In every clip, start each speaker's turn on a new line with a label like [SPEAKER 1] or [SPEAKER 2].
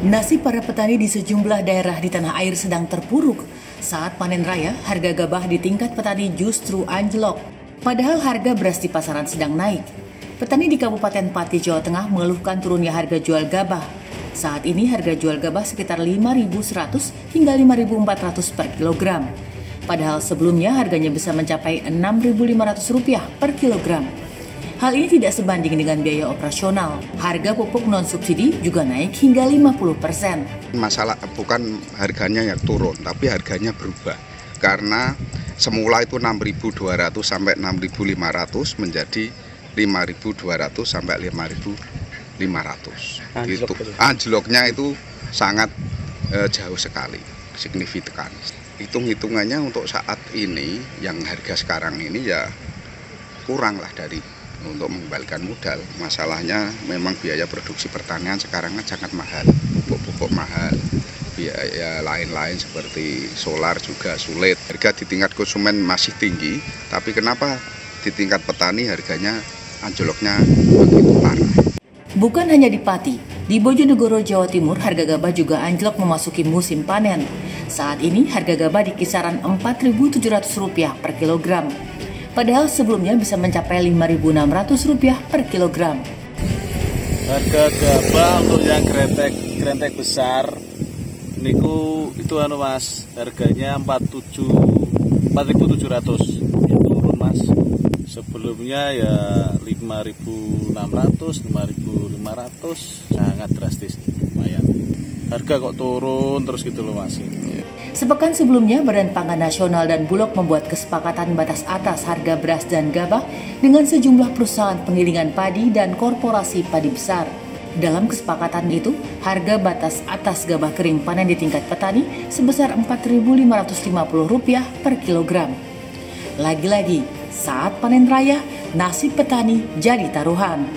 [SPEAKER 1] Nasib para petani di sejumlah daerah di tanah air sedang terpuruk. Saat panen raya, harga gabah di tingkat petani justru anjlok. Padahal harga beras di pasaran sedang naik. Petani di Kabupaten Pati, Jawa Tengah mengeluhkan turunnya harga jual gabah. Saat ini harga jual gabah sekitar Rp5.100 hingga Rp5.400 per kilogram. Padahal sebelumnya harganya bisa mencapai Rp6.500 per kilogram. Hal ini tidak sebanding dengan biaya operasional. Harga pupuk non-subsidi juga naik hingga 50%.
[SPEAKER 2] Masalah bukan harganya yang turun, tapi harganya berubah. Karena semula itu 6.200 sampai 6.500 menjadi 5.200 sampai 5.500. Itu anjloknya itu sangat jauh sekali, signifikan. Hitung-hitungannya untuk saat ini yang harga sekarang ini ya kurang lah dari untuk mengembalikan modal. Masalahnya memang biaya produksi pertanian sekarang sangat mahal, pupuk-pupuk mahal, biaya lain-lain seperti solar juga sulit. Harga di tingkat konsumen masih tinggi, tapi kenapa di tingkat petani harganya anjloknya begitu parah?
[SPEAKER 1] Bukan hanya di Pati, di Bojonegoro, Jawa Timur, harga gabah juga anjlok memasuki musim panen. Saat ini harga gabah di kisaran Rp4.700 per kilogram. Padahal sebelumnya bisa mencapai Rp5.600 per kilogram.
[SPEAKER 3] Harga gabah untuk yang krentek besar, niku itu mas, harganya 4.700, turun mas. Sebelumnya ya 5.600, 5.500, sangat drastis, lumayan. Harga kok turun terus gitu loh mas.
[SPEAKER 1] Sepekan sebelumnya, Badan Pangan Nasional dan Bulog membuat kesepakatan batas atas harga beras dan gabah dengan sejumlah perusahaan penggilingan padi dan korporasi padi besar. Dalam kesepakatan itu, harga batas atas gabah kering panen di tingkat petani sebesar Rp4.550 per kilogram. Lagi-lagi, saat panen raya, nasib petani jadi taruhan.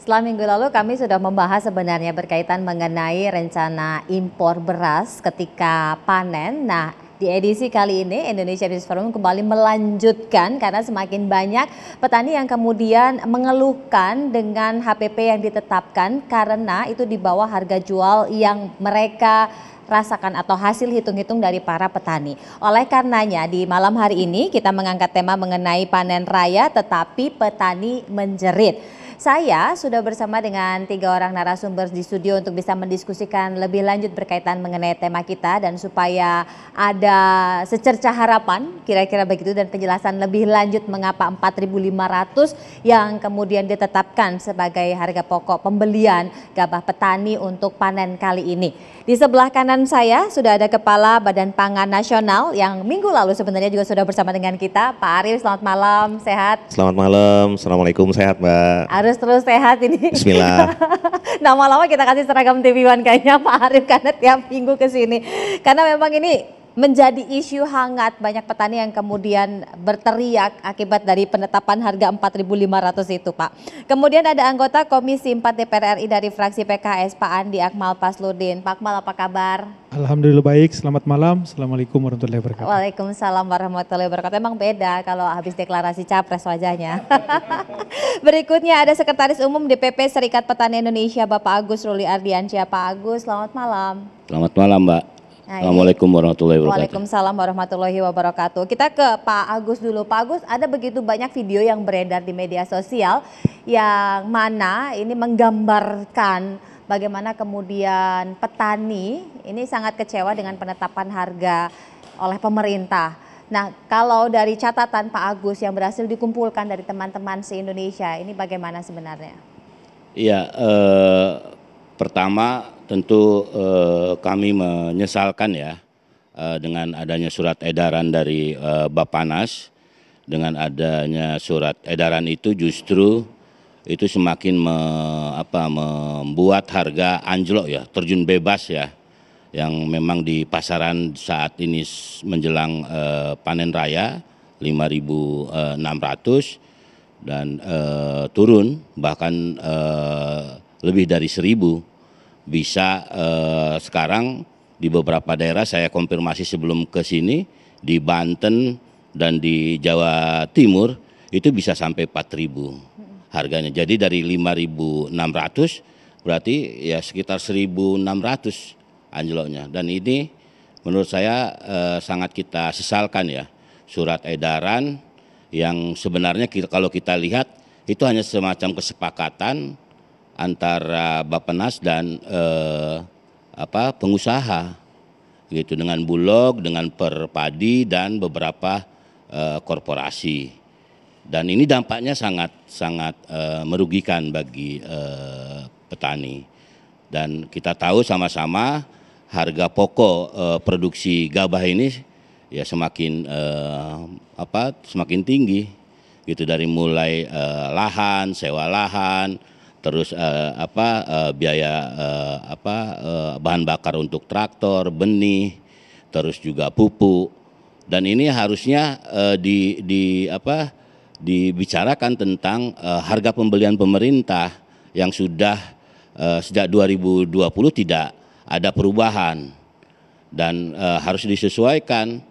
[SPEAKER 4] Setelah minggu lalu kami sudah membahas sebenarnya berkaitan mengenai rencana impor beras ketika panen. Nah, di edisi kali ini Indonesia Business Forum kembali melanjutkan karena semakin banyak petani yang kemudian mengeluhkan dengan HPP yang ditetapkan karena itu di bawah harga jual yang mereka rasakan atau hasil hitung-hitung dari para petani. Oleh karenanya di malam hari ini kita mengangkat tema mengenai panen raya tetapi petani menjerit. Saya sudah bersama dengan 3 orang narasumber di studio untuk bisa mendiskusikan lebih lanjut berkaitan mengenai tema kita dan supaya ada secerca harapan kira-kira begitu dan penjelasan lebih lanjut mengapa 4.500 yang kemudian ditetapkan sebagai harga pokok pembelian gabah petani untuk panen kali ini. Di sebelah kanan saya sudah ada Kepala Badan Pangan Nasional yang minggu lalu sebenarnya juga sudah bersama dengan kita, Pak Arief. Selamat malam, sehat?
[SPEAKER 5] Selamat malam, Assalamualaikum, sehat Mbak.
[SPEAKER 4] Harus terus sehat ini.
[SPEAKER 5] Bismillah.
[SPEAKER 4] Lama-lama kita kasih seragam TV One kayaknya Pak Arief karena tiap minggu ke sini. Karena memang ini menjadi isu hangat, banyak petani yang kemudian berteriak akibat dari penetapan harga 4.500 itu Pak. Kemudian ada anggota Komisi 4 DPR RI dari fraksi PKS Pak Andi Akmal Pasludin. Pak Akmal, apa kabar?
[SPEAKER 6] Alhamdulillah baik, selamat malam. Assalamualaikum warahmatullahi wabarakatuh.
[SPEAKER 4] Waalaikumsalam warahmatullahi wabarakatuh. Emang beda kalau habis deklarasi capres wajahnya. Berikutnya ada Sekretaris Umum DPP Serikat Petani Indonesia Bapak Agus Ruli Ardiansyah. Pak Agus, selamat malam.
[SPEAKER 5] Selamat malam Mbak. Assalamualaikum warahmatullahi wabarakatuh.
[SPEAKER 4] Waalaikumsalam warahmatullahi wabarakatuh. Kita ke Pak Agus dulu. Pak Agus, ada begitu banyak video yang beredar di media sosial yang mana ini menggambarkan bagaimana kemudian petani ini sangat kecewa dengan penetapan harga oleh pemerintah. Nah, kalau dari catatan Pak Agus yang berhasil dikumpulkan dari teman-teman se-Indonesia, ini bagaimana sebenarnya?
[SPEAKER 5] Iya, pertama tentu kami menyesalkan ya dengan adanya surat edaran dari Bappenas. Dengan adanya surat edaran itu justru itu semakin membuat harga anjlok ya, terjun bebas ya, yang memang di pasaran saat ini menjelang panen raya 5.600 dan turun bahkan lebih dari 1.000. Bisa sekarang di beberapa daerah saya konfirmasi sebelum ke sini di Banten dan di Jawa Timur itu bisa sampai 4.000 harganya. Jadi dari 5.600 berarti ya sekitar 1.600 anjloknya. Dan ini menurut saya sangat kita sesalkan ya, surat edaran yang sebenarnya kalau kita lihat itu hanya semacam kesepakatan antara Bappenas dan pengusaha gitu, dengan Bulog, dengan Perpadi dan beberapa korporasi. Dan ini dampaknya sangat merugikan bagi petani. Dan kita tahu sama-sama harga pokok produksi gabah ini ya semakin tinggi gitu, dari mulai lahan, sewa lahan, terus biaya bahan bakar untuk traktor, benih, terus juga pupuk. Dan ini harusnya dibicarakan tentang harga pembelian pemerintah yang sudah sejak 2020 tidak ada perubahan dan harus disesuaikan.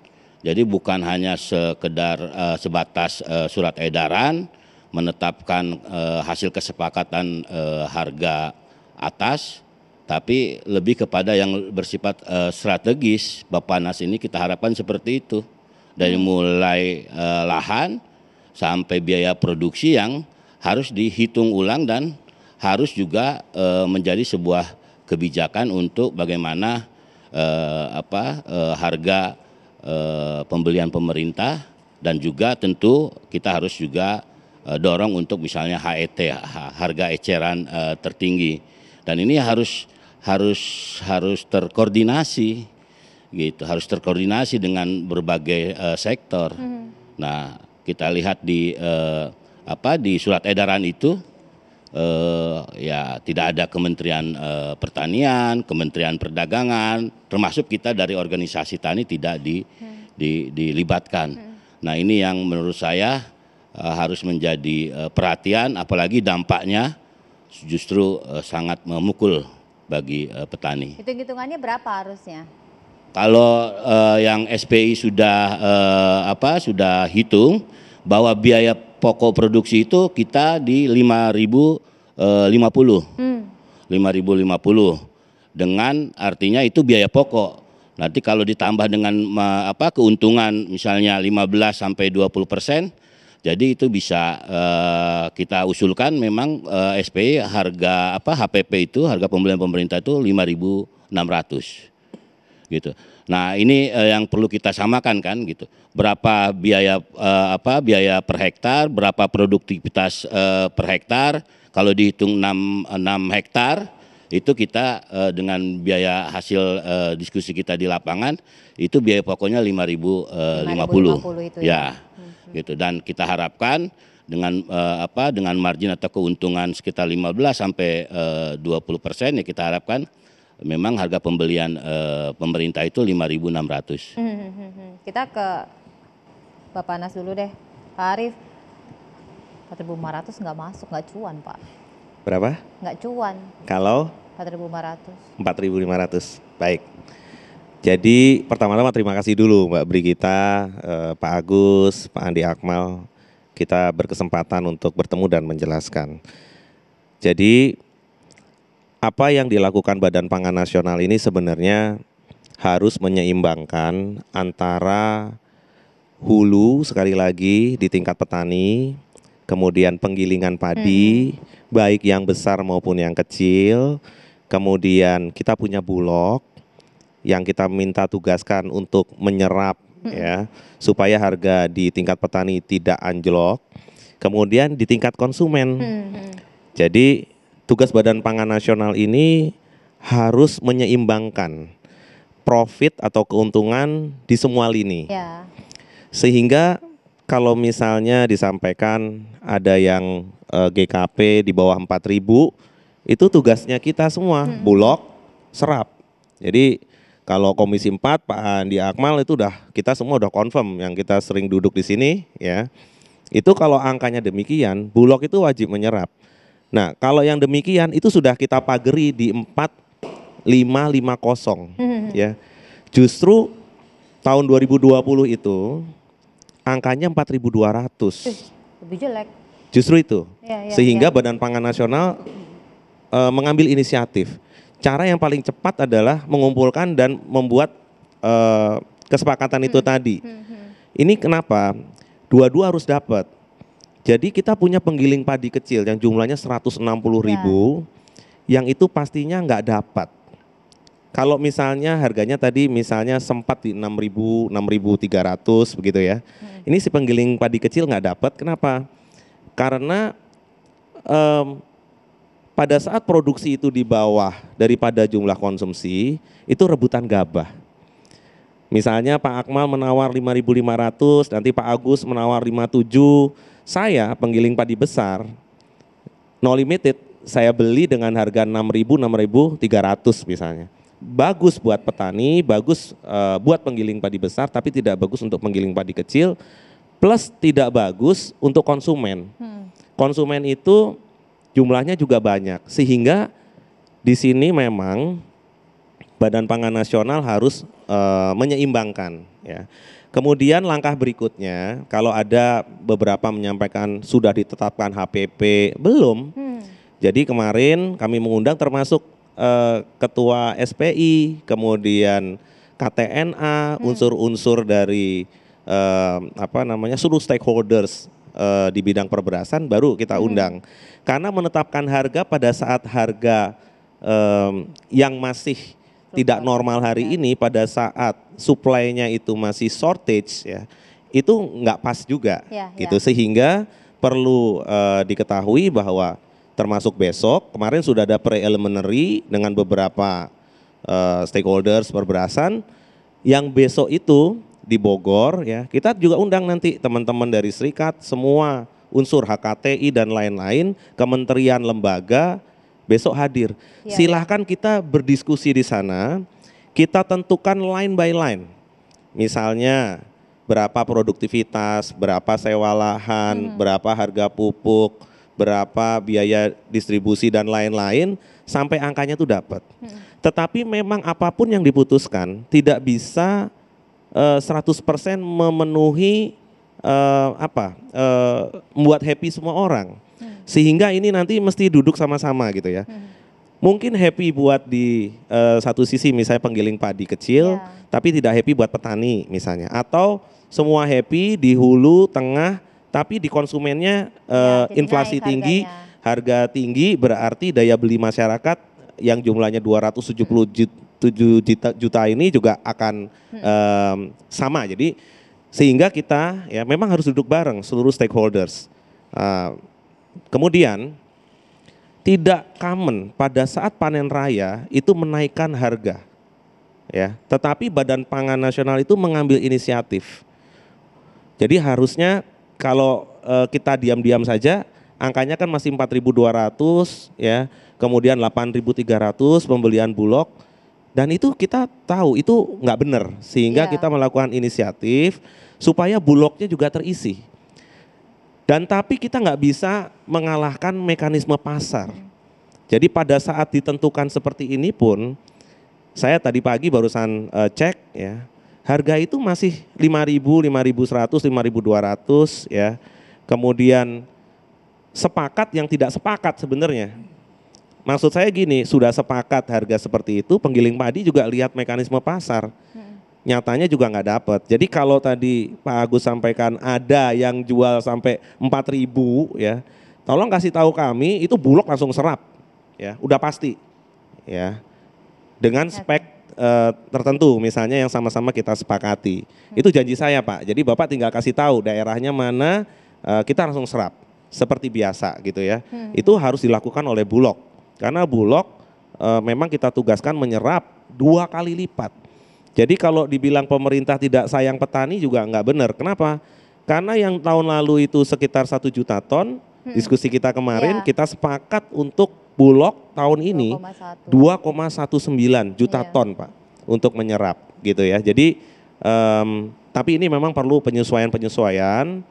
[SPEAKER 5] Jadi bukan hanya sekedar sebatas surat edaran menetapkan hasil kesepakatan harga atas, tapi lebih kepada yang bersifat strategis. Bappenas ini kita harapkan seperti itu, dari mulai lahan sampai biaya produksi yang harus dihitung ulang dan harus juga menjadi sebuah kebijakan untuk bagaimana harga pembelian pemerintah, dan juga tentu kita harus juga dorong untuk misalnya HET, harga eceran tertinggi, dan ini harus terkoordinasi gitu, harus terkoordinasi dengan berbagai sektor. Nah, kita lihat di surat edaran itu ya tidak ada Kementerian Pertanian, Kementerian Perdagangan, termasuk kita dari organisasi tani tidak dilibatkan. Nah, ini yang menurut saya harus menjadi perhatian, apalagi dampaknya justru sangat memukul bagi petani.
[SPEAKER 4] Hitung-hitungannya berapa harusnya?
[SPEAKER 5] Kalau yang SPI sudah hitung bahwa biaya pokok produksi itu kita di 5.050. 5.050 dengan artinya itu biaya pokok. Nanti kalau ditambah dengan keuntungan misalnya 15-20%, jadi itu bisa kita usulkan memang SPI harga HPP itu, harga pembelian pemerintah itu 5.600 gitu. Nah, ini yang perlu kita samakan kan gitu. Berapa biaya biaya per hektar, berapa produktivitas per hektar. Kalau dihitung 6 hektar itu kita dengan biaya hasil diskusi kita di lapangan itu biaya pokoknya 5.050 itu ya. Gitu. Dan kita harapkan dengan dengan margin atau keuntungan sekitar 15-20% ya, kita harapkan memang harga pembelian pemerintah itu 5.600.
[SPEAKER 4] Kita ke Bappenas dulu deh, Pak Arief. 4.500 nggak masuk, nggak cuan Pak.
[SPEAKER 7] Berapa?
[SPEAKER 4] Nggak cuan.
[SPEAKER 7] Kalau?
[SPEAKER 4] 4.500.
[SPEAKER 7] 4.500, baik. Jadi pertama-tama terima kasih dulu Mbak Brigita, Pak Agus, Pak Andi Akmal. Kita berkesempatan untuk bertemu dan menjelaskan. Jadi apa yang dilakukan Badan Pangan Nasional ini sebenarnya harus menyeimbangkan antara hulu sekali lagi di tingkat petani, kemudian penggilingan padi, baik yang besar maupun yang kecil, kemudian kita punya Bulog yang kita minta tugaskan untuk menyerap ya, supaya harga di tingkat petani tidak anjlok, kemudian di tingkat konsumen. Jadi tugas Badan Pangan Nasional ini harus menyeimbangkan profit atau keuntungan di semua lini. Ya. Sehingga kalau misalnya disampaikan ada yang GKP di bawah 4.000, itu tugasnya kita semua, Bulog, serap. Jadi kalau Komisi 4 Pak Andi Akmal itu kita semua udah confirm, yang kita sering duduk di sini ya. Itu kalau angkanya demikian, Bulog itu wajib menyerap. Nah, kalau yang demikian itu sudah kita pageri di 4.550 ya. Justru tahun 2020 itu angkanya 4.200.
[SPEAKER 4] Lebih jelek.
[SPEAKER 7] Justru itu. Sehingga Badan Pangan Nasional mengambil inisiatif. Cara yang paling cepat adalah mengumpulkan dan membuat kesepakatan itu tadi. Ini kenapa? Dua-dua harus dapat. Jadi kita punya penggiling padi kecil yang jumlahnya 160.000, yang itu pastinya nggak dapat. Kalau misalnya harganya tadi misalnya sempat di 6.000, 6.300 begitu ya. Ini si penggiling padi kecil nggak dapat. Kenapa? Karena pada saat produksi itu di bawah daripada jumlah konsumsi, itu rebutan gabah. Misalnya Pak Akmal menawar 5.500, nanti Pak Agus menawar 57. Saya penggiling padi besar, no limited, saya beli dengan harga 6.000, 6.300 misalnya. Bagus buat petani, bagus buat penggiling padi besar, tapi tidak bagus untuk penggiling padi kecil, plus tidak bagus untuk konsumen. Konsumen itu jumlahnya juga banyak, sehingga di sini memang Badan Pangan Nasional harus menyeimbangkan. Ya. Kemudian langkah berikutnya, kalau ada beberapa menyampaikan sudah ditetapkan HPP, belum. Jadi kemarin kami mengundang termasuk Ketua SPI, kemudian KTNA, unsur-unsur dari seluruh stakeholders di bidang perberasan baru kita undang. Karena menetapkan harga pada saat harga yang masih tidak normal hari ini, pada saat supply-nya itu masih shortage ya, itu nggak pas juga gitu. Sehingga perlu diketahui bahwa termasuk besok, kemarin sudah ada preliminary dengan beberapa stakeholders perberasan, yang besok itu di Bogor ya, kita juga undang nanti teman-teman dari serikat, semua unsur HKTI dan lain-lain, kementerian, lembaga, besok hadir. Silahkan kita berdiskusi di sana, kita tentukan line by line. Misalnya berapa produktivitas, berapa sewa lahan, berapa harga pupuk, berapa biaya distribusi dan lain-lain, sampai angkanya itu dapat. Tetapi memang apapun yang diputuskan tidak bisa 100% memenuhi membuat happy semua orang. Sehingga ini nanti mesti duduk sama-sama gitu ya. Mungkin happy buat di satu sisi misalnya penggiling padi kecil, tapi tidak happy buat petani misalnya. Atau semua happy di hulu, tengah, tapi di konsumennya inflasi tinggi, harga tinggi, berarti daya beli masyarakat yang jumlahnya 277 juta ini juga akan sama. Jadi sehingga kita ya memang harus duduk bareng seluruh stakeholders. Kemudian tidak common pada saat panen raya itu menaikkan harga, ya. Tetapi Badan Pangan Nasional itu mengambil inisiatif. Jadi harusnya kalau kita diam-diam saja, angkanya kan masih 4.200, ya. Kemudian 8.300 pembelian bulog, dan itu kita tahu itu nggak benar, sehingga kita melakukan inisiatif supaya bulognya juga terisi. Dan tapi kita nggak bisa mengalahkan mekanisme pasar. Jadi pada saat ditentukan seperti ini pun, saya tadi pagi barusan cek ya, harga itu masih 5.000, 5.100, 5.200 ya. Kemudian sepakat yang tidak sepakat sebenarnya. Maksud saya gini, sudah sepakat harga seperti itu, penggiling padi juga lihat mekanisme pasar. Nyatanya juga nggak dapat. Jadi kalau tadi Pak Agus sampaikan ada yang jual sampai 4.000 ya, tolong kasih tahu kami itu bulog langsung serap, ya udah pasti, ya dengan spek tertentu misalnya yang sama-sama kita sepakati. Itu janji saya Pak. Jadi Bapak tinggal kasih tahu daerahnya mana, kita langsung serap seperti biasa gitu ya. Itu harus dilakukan oleh bulog karena bulog memang kita tugaskan menyerap 2 kali lipat. Jadi kalau dibilang pemerintah tidak sayang petani juga nggak benar. Kenapa? Karena yang tahun lalu itu sekitar 1 juta ton, diskusi kita kemarin kita sepakat untuk bulog tahun ini 2,19 juta ton Pak untuk menyerap gitu ya. Jadi tapi ini memang perlu penyesuaian-penyesuaian,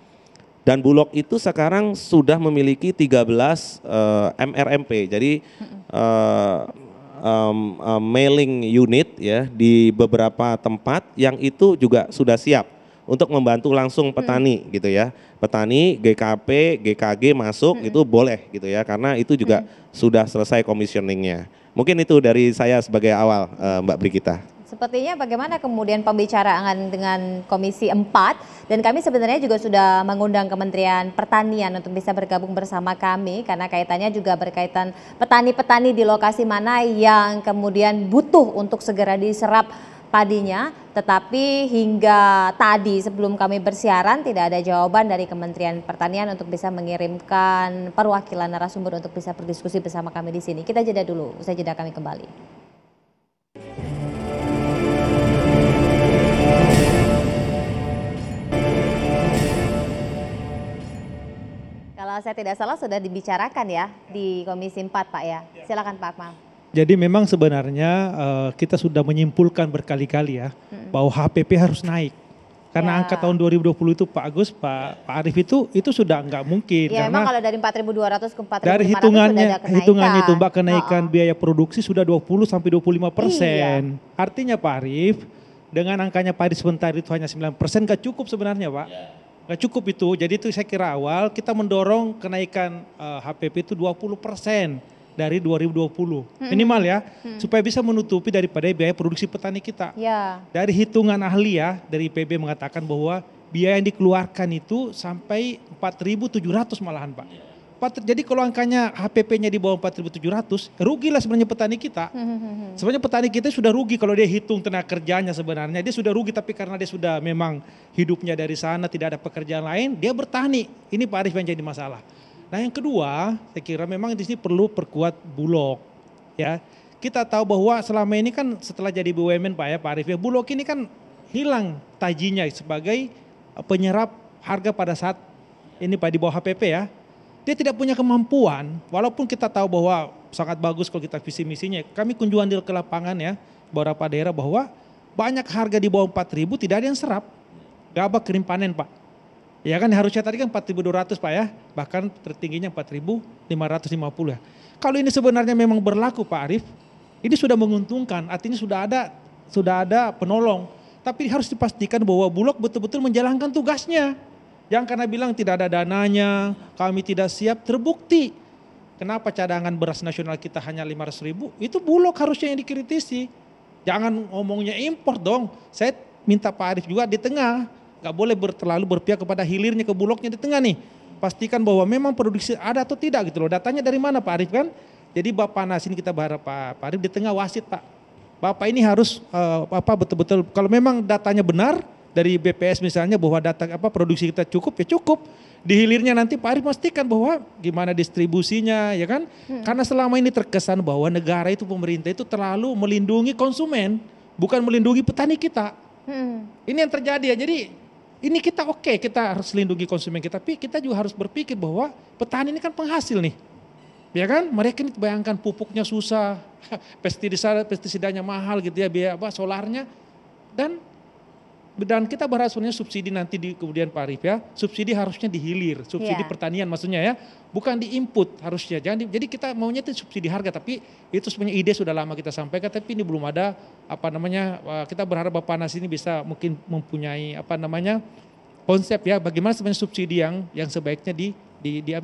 [SPEAKER 7] dan bulog itu sekarang sudah memiliki 13 MRMP. Jadi mailing unit ya di beberapa tempat yang itu juga sudah siap untuk membantu langsung petani gitu ya. Petani, GKP, GKG masuk itu boleh gitu ya, karena itu juga sudah selesai commissioningnya. Mungkin itu dari saya sebagai awal, Mbak Brigita.
[SPEAKER 4] Sepertinya bagaimana kemudian pembicaraan dengan Komisi 4, dan kami sebenarnya juga sudah mengundang Kementerian Pertanian untuk bisa bergabung bersama kami karena kaitannya juga berkaitan petani-petani di lokasi mana yang kemudian butuh untuk segera diserap padinya, tetapi hingga tadi sebelum kami bersiaran tidak ada jawaban dari Kementerian Pertanian untuk bisa mengirimkan perwakilan narasumber untuk bisa berdiskusi bersama kami di sini. Kita jeda dulu, usai jeda kami kembali. Kalau saya tidak salah sudah dibicarakan ya di Komisi 4 Pak ya. Silakan Pak Akmal.
[SPEAKER 6] Jadi memang sebenarnya kita sudah menyimpulkan berkali-kali ya bahwa HPP harus naik. Karena angka tahun 2020 itu Pak Agus, Pak Arief itu sudah nggak mungkin.
[SPEAKER 4] Ya
[SPEAKER 6] karena
[SPEAKER 4] memang kalau dari 4.200 ke 4.500
[SPEAKER 6] dari hitungannya itu Mbak, kenaikan biaya produksi sudah 20-25%. Artinya Pak Arief, dengan angkanya padi sebentar itu hanya 9%, nggak cukup sebenarnya Pak. Nggak cukup itu, jadi itu saya kira awal kita mendorong kenaikan HPP itu 20% dari 2020 minimal ya, supaya bisa menutupi daripada biaya produksi petani kita. Dari hitungan ahli ya, dari IPB mengatakan bahwa biaya yang dikeluarkan itu sampai 4.700 malahan Pak. Jadi kalau angkanya HPP-nya di bawah 4.700, rugilah sebenarnya petani kita. Sebenarnya petani kita sudah rugi kalau dia hitung tenaga kerjanya sebenarnya. Dia sudah rugi, tapi karena dia sudah memang hidupnya dari sana, tidak ada pekerjaan lain, dia bertani. Ini Pak Arief yang jadi masalah. Nah yang kedua, saya kira memang di sini perlu perkuat Bulog. Ya, kita tahu bahwa selama ini kan setelah jadi BUMN Pak Arief ya, Bulog ini kan hilang tajinya sebagai penyerap harga pada saat ini Pak di bawah HPP ya. Dia tidak punya kemampuan, walaupun kita tahu bahwa sangat bagus kalau kita visi misinya. Kami kunjungan ke lapangan ya, beberapa daerah bahwa banyak harga di bawah 4.000 tidak ada yang serap. Gabah kering panen Pak. Ya kan harusnya tadi kan 4.200 Pak ya, bahkan tertingginya 4.550 ya. Kalau ini sebenarnya memang berlaku Pak Arief, ini sudah menguntungkan, artinya sudah ada penolong. Tapi harus dipastikan bahwa Bulog betul-betul menjalankan tugasnya. Yang karena bilang tidak ada dananya, kami tidak siap, terbukti. Kenapa cadangan beras nasional kita hanya 500.000? Itu Bulog harusnya yang dikritisi. Jangan ngomongnya impor dong. Saya minta Pak Arief juga di tengah, nggak boleh terlalu berpihak kepada hilirnya, ke Bulognya di tengah nih. Pastikan bahwa memang produksi ada atau tidak gitu loh. Datanya dari mana Pak Arief kan? Jadi Bapak Nas ini kita berharap Pak Arief di tengah wasit Pak. Bapak ini harus betul-betul kalau memang datanya benar, dari BPS misalnya bahwa data produksi kita cukup ya cukup. Di hilirnya nanti Pak Arief pastikan bahwa gimana distribusinya ya kan. Karena selama ini terkesan bahwa negara itu, pemerintah itu terlalu melindungi konsumen, bukan melindungi petani kita. Ini yang terjadi ya. Jadi ini kita kita harus lindungi konsumen kita, tapi kita juga harus berpikir bahwa petani ini kan penghasil nih. Ya kan, mereka ini bayangkan pupuknya susah, pestisidanya mahal gitu ya, biaya solarnya, dan kita berharap sebenarnya subsidi nanti di kemudian Pak Arief ya, subsidi harusnya di hilir, subsidi pertanian maksudnya ya, bukan di input harusnya. Jadi kita maunya itu subsidi harga, tapi itu sebenarnya ide sudah lama kita sampaikan, tapi ini belum ada kita berharap Bapak Nas ini bisa mungkin mempunyai konsep ya, bagaimana sebenarnya subsidi yang sebaiknya di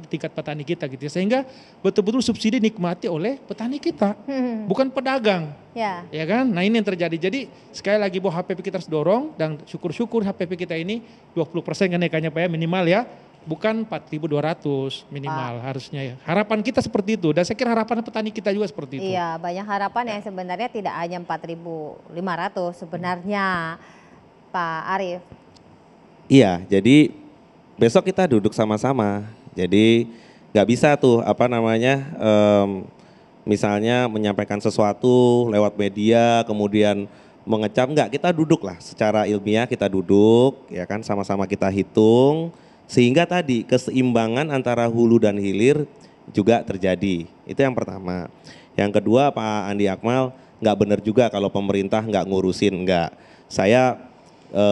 [SPEAKER 6] tingkat petani kita gitu ya, sehingga betul-betul subsidi nikmati oleh petani kita, bukan pedagang, ya kan? Nah ini yang terjadi. Jadi sekali lagi bahwa HPP kita harus dorong, dan syukur-syukur HPP kita ini 20% kenaikannya Pak ya, minimal ya, bukan 4.200 minimal harusnya ya. Harapan kita seperti itu, dan saya kira harapan petani kita juga seperti itu.
[SPEAKER 4] Iya, banyak harapan yang sebenarnya tidak hanya 4.500 sebenarnya Pak Arief.
[SPEAKER 7] Iya, jadi besok kita duduk sama-sama. Jadi nggak bisa tuh misalnya menyampaikan sesuatu lewat media kemudian mengecam, nggak, kita duduk lah secara ilmiah, kita duduk ya kan, sama-sama kita hitung sehingga tadi keseimbangan antara hulu dan hilir juga terjadi. Itu yang pertama. Yang kedua Pak Andi Akmal, nggak benar juga kalau pemerintah nggak ngurusin, nggak. Saya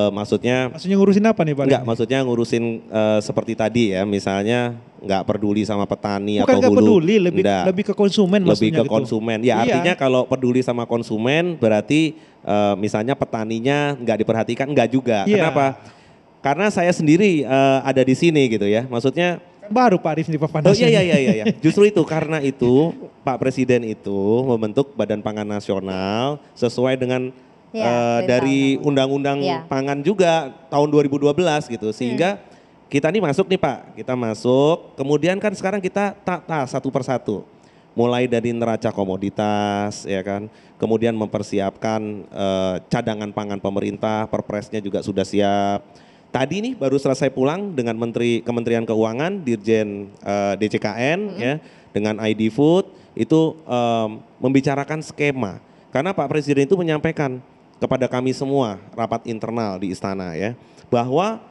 [SPEAKER 7] maksudnya
[SPEAKER 6] ngurusin apa nih Pak?
[SPEAKER 7] Enggak, maksudnya ngurusin seperti tadi ya, misalnya nggak peduli sama petani.
[SPEAKER 6] Bukan
[SPEAKER 7] atau hulu.
[SPEAKER 6] Peduli, lebih ke konsumen
[SPEAKER 7] lebih
[SPEAKER 6] maksudnya
[SPEAKER 7] ke konsumen. Ya artinya kalau peduli sama konsumen berarti misalnya petaninya nggak diperhatikan, nggak juga. Kenapa? karena saya sendiri ada di sini gitu ya. Maksudnya
[SPEAKER 6] Baru Pak Arif di Papan
[SPEAKER 7] oh iya. Justru itu karena itu Pak Presiden itu membentuk Badan Pangan Nasional sesuai dengan dari Undang-Undang Pangan juga tahun 2012 gitu. Sehingga kita nih masuk nih Pak, kita masuk. Kemudian kan sekarang kita tata satu persatu. Mulai dari neraca komoditas ya kan. Kemudian mempersiapkan cadangan pangan pemerintah, perpresnya juga sudah siap. Tadi nih baru selesai pulang dengan Kementerian Keuangan, Dirjen DCKN ya, dengan ID Food itu membicarakan skema. Karena Pak Presiden itu menyampaikan kepada kami semua rapat internal di istana ya, bahwa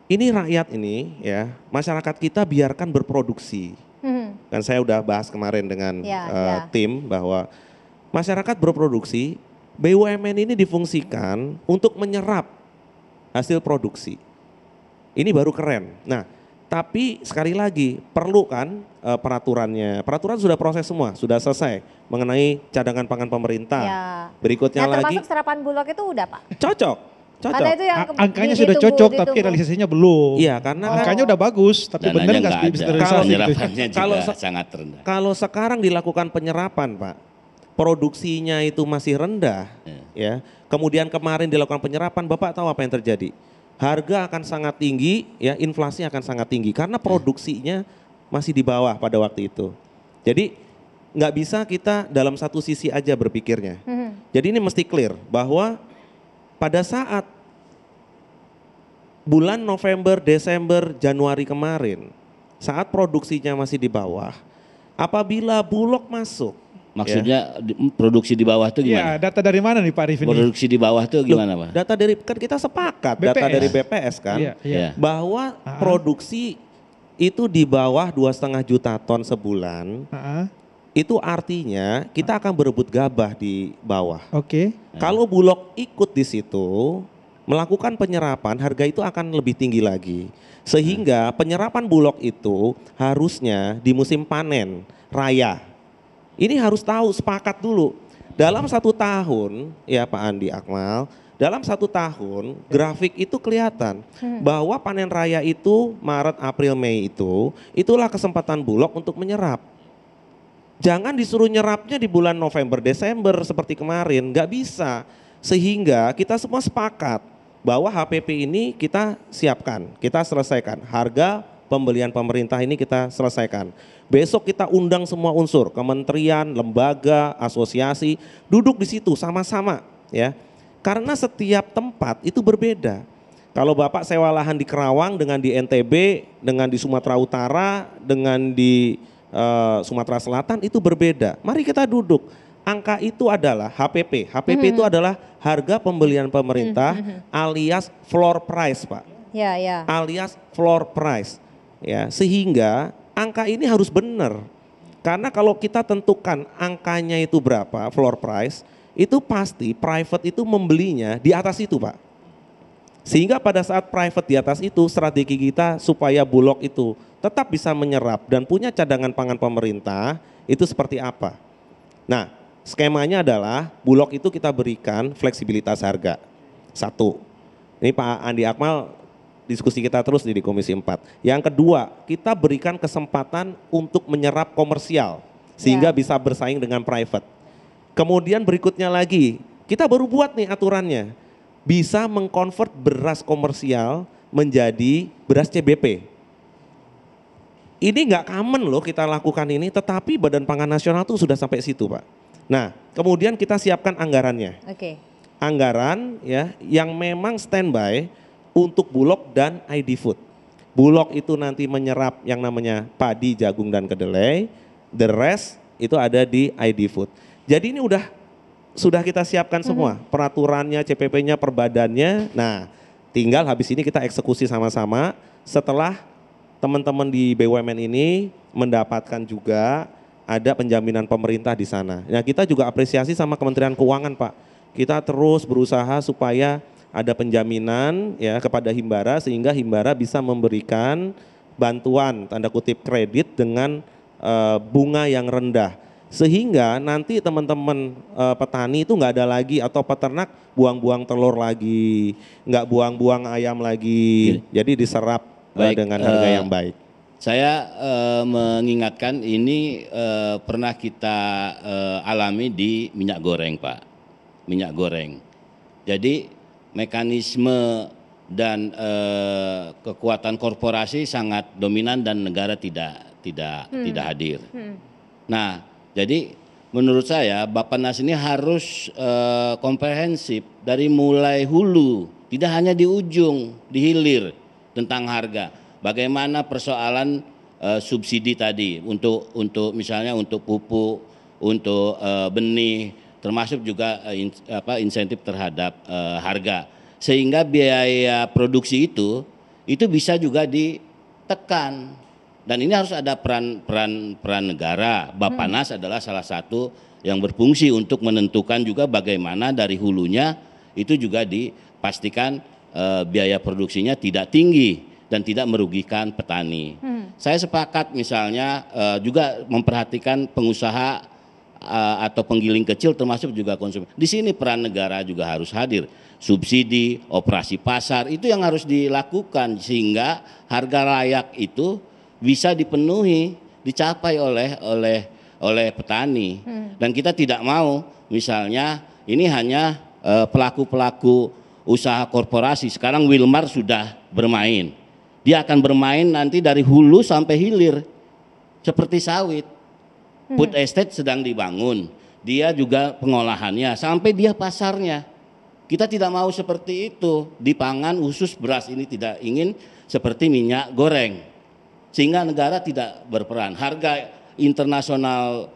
[SPEAKER 7] ini rakyat ini ya, masyarakat kita biarkan berproduksi. Kan saya udah bahas kemarin dengan tim bahwa masyarakat berproduksi, BUMN ini difungsikan untuk menyerap hasil produksi. Ini baru keren. Nah, tapi sekali lagi perlu kan peraturannya. Peraturan sudah proses semua, sudah selesai mengenai cadangan pangan pemerintah. Berikutnya lagi.
[SPEAKER 4] Termasuk serapan Bulog itu udah Pak?
[SPEAKER 7] Cocok.
[SPEAKER 4] Karena itu yang
[SPEAKER 6] angkanya sudah cocok tapi realisasinya belum.
[SPEAKER 7] Iya, karena
[SPEAKER 6] angkanya udah bagus tapi benar nggak bisa realisasi.
[SPEAKER 5] Penyerapannya juga sangat rendah.
[SPEAKER 7] Kalau sekarang dilakukan penyerapan Pak, produksinya itu masih rendah ya. Kemudian kemarin dilakukan penyerapan, Bapak tahu apa yang terjadi? Harga akan sangat tinggi, ya inflasi akan sangat tinggi karena produksinya masih di bawah pada waktu itu. Jadi nggak bisa kita dalam satu sisi aja berpikirnya. Jadi ini mesti clear bahwa pada saat bulan November, Desember, Januari kemarin, saat produksinya masih di bawah, apabila Bulog masuk.
[SPEAKER 5] Maksudnya produksi di bawah itu gimana?
[SPEAKER 6] Iya, data dari mana nih Pak Arif ini?
[SPEAKER 5] Produksi di bawah itu gimana Pak?
[SPEAKER 7] Data dari, kan kita sepakat, data dari BPS kan, bahwa produksi itu di bawah 2,5 juta ton sebulan, itu artinya kita akan berebut gabah di bawah. Kalau Bulog ikut di situ, melakukan penyerapan, harga itu akan lebih tinggi lagi. Sehingga penyerapan Bulog itu harusnya di musim panen raya. Ini harus tahu, sepakat dulu. Dalam 1 tahun, ya Pak Andi Akmal, dalam 1 tahun grafik itu kelihatan bahwa panen raya itu Maret, April, Mei itu, itulah kesempatan Bulog untuk menyerap. Jangan disuruh nyerapnya di bulan November, Desember seperti kemarin, nggak bisa. Sehingga kita semua sepakat bahwa HPP ini kita siapkan, kita selesaikan. Harga pembelian pemerintah ini kita selesaikan. Besok kita undang semua unsur, kementerian, lembaga, asosiasi, duduk di situ sama-sama ya. Karena setiap tempat itu berbeda. Kalau Bapak sewa lahan di Kerawang dengan di NTB, dengan di Sumatera Utara, dengan di Sumatera Selatan itu berbeda. Mari kita duduk. Angka itu adalah HPP. HPP itu adalah harga pembelian pemerintah alias floor price, Pak. Alias floor price. Ya, sehingga angka ini harus benar. Karena kalau kita tentukan angkanya itu berapa, floor price, itu pasti private itu membelinya di atas itu, Pak. Sehingga pada saat private di atas itu, strategi kita supaya Bulog itu tetap bisa menyerap dan punya cadangan pangan pemerintah, itu seperti apa? Nah, skemanya adalah Bulog itu kita berikan fleksibilitas harga. 1. Ini Pak Andi Akmal diskusi kita terus di Komisi 4. Yang kedua, kita berikan kesempatan untuk menyerap komersial sehingga bisa bersaing dengan private. Kemudian berikutnya lagi, kita baru buat nih aturannya. Bisa mengkonvert beras komersial menjadi beras CBP. Ini nggak common loh kita lakukan ini, tetapi Badan Pangan Nasional tuh sudah sampai situ, Pak. Nah, kemudian kita siapkan anggarannya. Anggaran ya yang memang standby untuk Bulog dan ID Food. Bulog itu nanti menyerap yang namanya padi, jagung, dan kedelai. The rest itu ada di ID Food. Jadi ini sudah kita siapkan semua. Peraturannya, CPP-nya, perbadannya. Nah, tinggal habis ini kita eksekusi sama-sama. Setelah teman-teman di BUMN ini mendapatkan juga ada penjaminan pemerintah di sana. Nah, kita juga apresiasi sama Kementerian Keuangan, Pak. Kita terus berusaha supaya ada penjaminan ya kepada Himbara sehingga Himbara bisa memberikan bantuan tanda kutip kredit dengan bunga yang rendah. Sehingga nanti teman-teman petani itu nggak ada lagi atau peternak buang-buang telur lagi, nggak buang-buang ayam lagi. Jadi diserap dengan harga yang baik.
[SPEAKER 5] Saya mengingatkan ini pernah kita alami di minyak goreng, Pak. Minyak goreng. Jadi mekanisme dan kekuatan korporasi sangat dominan dan negara tidak hadir. Nah, jadi menurut saya Bappenas ini harus komprehensif dari mulai hulu, tidak hanya di ujung, di hilir tentang harga. Bagaimana persoalan subsidi tadi untuk misalnya untuk pupuk, untuk benih, termasuk juga insentif terhadap harga. Sehingga biaya produksi itu bisa juga ditekan. Dan ini harus ada peran negara. Bappenas adalah salah satu yang berfungsi untuk menentukan juga bagaimana dari hulunya itu juga dipastikan biaya produksinya tidak tinggi dan tidak merugikan petani. Saya sepakat misalnya juga memperhatikan pengusaha atau penggiling kecil termasuk juga konsumen. Di sini peran negara juga harus hadir. Subsidi, operasi pasar itu yang harus dilakukan sehingga harga layak itu bisa dipenuhi, dicapai oleh petani. Dan kita tidak mau misalnya ini hanya pelaku-pelaku usaha korporasi. Sekarang Wilmar sudah bermain. Dia akan bermain nanti dari hulu sampai hilir. Seperti sawit. Food estate sedang dibangun. Dia juga pengolahannya sampai dia pasarnya. Kita tidak mau seperti itu. Di pangan khusus beras ini tidak ingin seperti minyak goreng. Sehingga negara tidak berperan. Harga internasional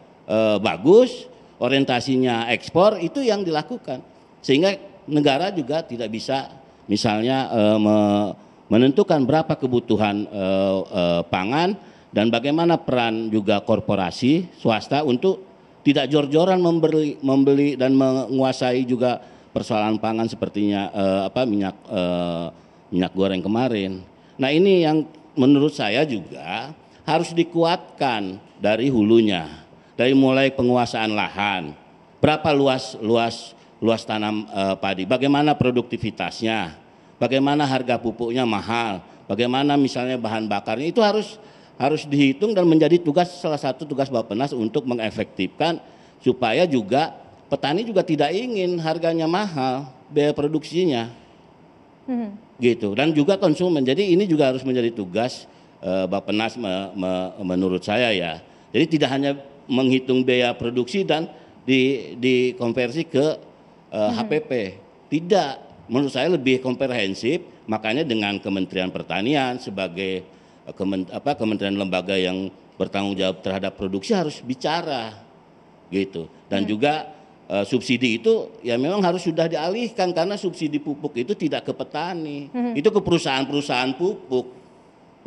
[SPEAKER 5] bagus, orientasinya ekspor, itu yang dilakukan. Sehingga negara juga tidak bisa misalnya menentukan berapa kebutuhan pangan dan bagaimana peran juga korporasi swasta untuk tidak jor-joran membeli dan menguasai juga persoalan pangan sepertinya minyak goreng kemarin. Nah, ini yang menurut saya juga harus dikuatkan dari hulunya, dari mulai penguasaan lahan, berapa luas tanam padi, bagaimana produktivitasnya, bagaimana harga pupuknya mahal, bagaimana misalnya bahan bakarnya, itu harus dihitung dan menjadi salah satu tugas Bappenas untuk mengefektifkan supaya juga petani juga tidak ingin harganya mahal, biaya produksinya. Gitu, dan juga konsumen. Jadi ini juga harus menjadi tugas Bappenas menurut saya ya. Jadi tidak hanya menghitung biaya produksi dan dikonversi ke HPP. Tidak, menurut saya lebih komprehensif. Makanya dengan Kementerian Pertanian sebagai kementerian lembaga yang bertanggung jawab terhadap produksi harus bicara gitu. Dan juga subsidi itu ya memang harus sudah dialihkan karena subsidi pupuk itu tidak ke petani, itu ke perusahaan-perusahaan pupuk,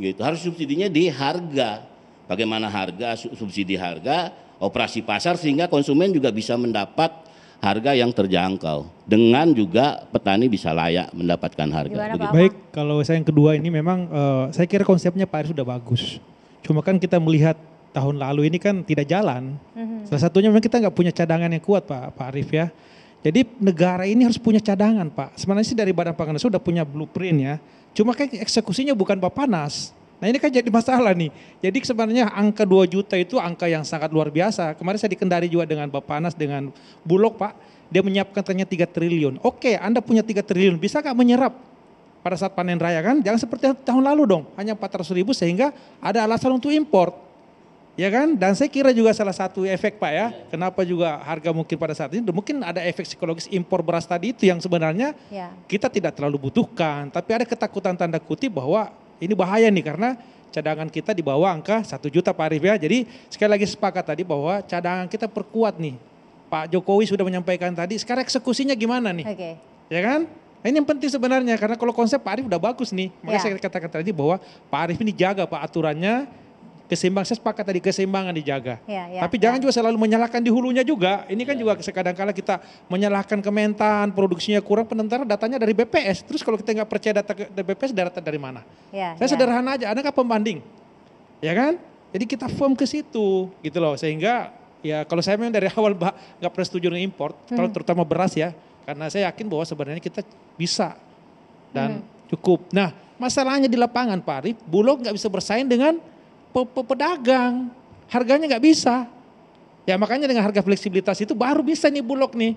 [SPEAKER 5] gitu. Harus subsidinya di harga, bagaimana harga, subsidi harga, operasi pasar sehingga konsumen juga bisa mendapat harga yang terjangkau, dengan juga petani bisa layak mendapatkan harga.
[SPEAKER 6] Baik, kalau saya yang kedua ini memang saya kira konsepnya Pak Arief sudah bagus. Cuma kan kita melihat tahun lalu ini kan tidak jalan. Salah satunya memang kita nggak punya cadangan yang kuat Pak Arief ya. Jadi negara ini harus punya cadangan Pak. Sebenarnya sih dari Badan Pangan sudah punya blueprint ya. Cuma kan eksekusinya bukan Bappenas. Nah ini kan jadi masalah nih. Jadi sebenarnya angka 2 juta itu angka yang sangat luar biasa. Kemarin saya di Kendari juga dengan Bappenas, dengan Bulog Pak. Dia menyiapkan ternyata 3 triliun. Oke, Anda punya 3 triliun, bisa nggak menyerap pada saat panen raya kan? Jangan seperti tahun lalu dong, hanya 400.000 sehingga ada alasan untuk import. Ya kan, dan saya kira juga salah satu efek Pak ya, kenapa juga harga mungkin pada saat ini, mungkin ada efek psikologis impor beras tadi itu yang sebenarnya kita tidak terlalu butuhkan, tapi ada ketakutan tanda kutip bahwa ini bahaya nih karena cadangan kita di bawah angka 1 juta Pak Arief ya. Jadi sekali lagi sepakat tadi bahwa cadangan kita perkuat nih. Pak Jokowi sudah menyampaikan tadi, sekarang eksekusinya gimana nih? Ya kan? Nah, ini yang penting sebenarnya karena kalau konsep Pak Arief udah bagus nih, makanya saya katakan tadi bahwa Pak Arief ini jaga Pak aturannya, keseimbangan, saya sepakat tadi keseimbangan dijaga. Tapi jangan juga selalu menyalahkan di hulunya juga. Ini kan juga kadang-kala kita menyalahkan Kementan, produksinya kurang, sementara datanya dari BPS. Terus kalau kita nggak percaya data dari BPS, data dari mana? Saya sederhana aja, ada nggak pembanding? Ya kan? Jadi kita firm ke situ gitu loh, sehingga Ya kalau saya memang dari awal nggak pernah setuju dengan impor, terutama beras ya. Karena saya yakin bahwa sebenarnya kita bisa dan cukup. Nah masalahnya di lapangan Pak Arief, Bulog nggak bisa bersaing dengan pedagang. Harganya nggak bisa. Ya makanya dengan harga fleksibilitas itu baru bisa nih Bulog nih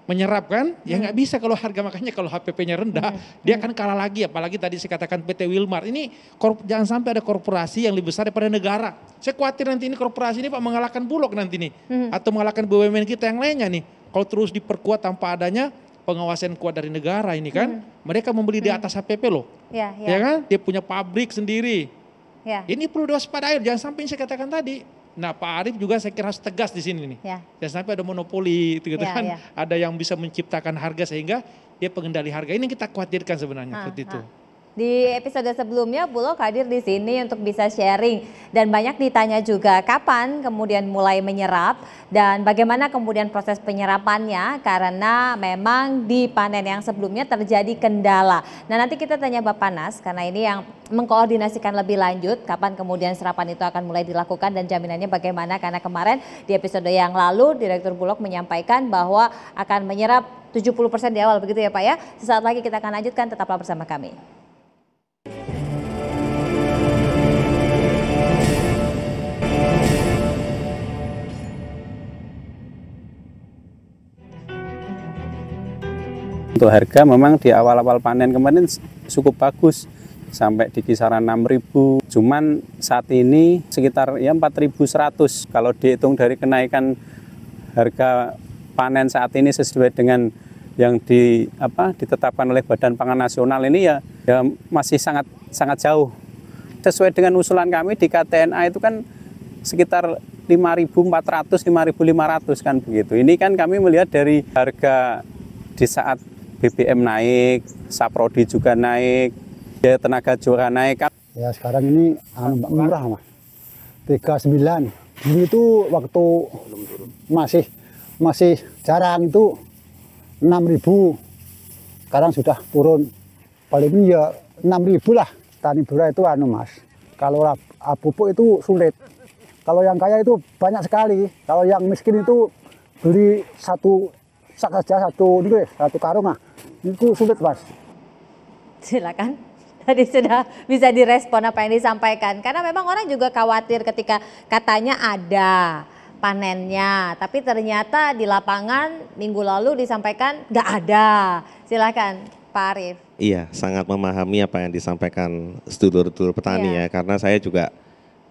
[SPEAKER 6] menyerap kan. Ya nggak bisa kalau harga, makanya kalau HPP-nya rendah dia akan kalah lagi. Apalagi tadi saya katakan PT Wilmar. Ini jangan sampai ada korporasi yang lebih besar daripada negara. Saya khawatir nanti ini korporasi ini Pak mengalahkan Bulog nanti nih. Atau mengalahkan BUMN kita yang lainnya nih. Kalau terus diperkuat tanpa adanya pengawasan kuat dari negara ini kan. Mereka membeli di atas HPP loh. Ya kan? Dia punya pabrik sendiri. Ini perlu diwaspadai, jangan sampai saya katakan tadi. Nah Pak Arief juga saya kira harus tegas di sini nih. Jangan sampai ada monopoli gitu kan. Ada yang bisa menciptakan harga sehingga dia pengendali harga. Ini kita khawatirkan sebenarnya seperti itu.
[SPEAKER 4] Di episode sebelumnya Bulog hadir di sini untuk bisa sharing dan banyak ditanya juga kapan kemudian mulai menyerap dan bagaimana kemudian proses penyerapannya karena memang di panen yang sebelumnya terjadi kendala. Nah nanti kita tanya Bapak Nas karena ini yang mengkoordinasikan lebih lanjut kapan kemudian serapan itu akan mulai dilakukan dan jaminannya bagaimana karena kemarin di episode yang lalu Direktur Bulog menyampaikan bahwa akan menyerap 70% di awal begitu ya Pak ya. Sesaat lagi kita akan lanjutkan, tetaplah bersama kami.
[SPEAKER 8] Untuk harga memang di awal-awal panen kemarin cukup bagus sampai di kisaran 6.000. Cuman saat ini sekitar ya 4.100 kalau dihitung dari kenaikan harga panen saat ini sesuai dengan yang ditetapkan oleh Badan Pangan Nasional ini ya masih sangat jauh. Sesuai dengan usulan kami di KTNA itu kan sekitar 5.400, 5.500 kan begitu. Ini kan kami melihat dari harga di saat BBM naik, Saprodi juga naik, biaya tenaga juga naik.
[SPEAKER 9] Ya sekarang ini murah Mas, 39. Dulu itu waktu masih jarang itu 6.000. Sekarang sudah turun, paling ini ya 6.000 lah. Tani beras itu Mas. Kalau pupuk itu sulit. Kalau yang kaya itu banyak sekali. Kalau yang miskin itu beli satu sak saja satu karung itu sulit Mas.
[SPEAKER 4] Silakan. Tadi sudah bisa direspon apa yang disampaikan karena memang orang juga khawatir ketika katanya ada panennya tapi ternyata di lapangan minggu lalu disampaikan nggak ada. Silakan Pak Arief.
[SPEAKER 7] Iya, sangat memahami apa yang disampaikan sedulur-sedulur petani ya karena saya juga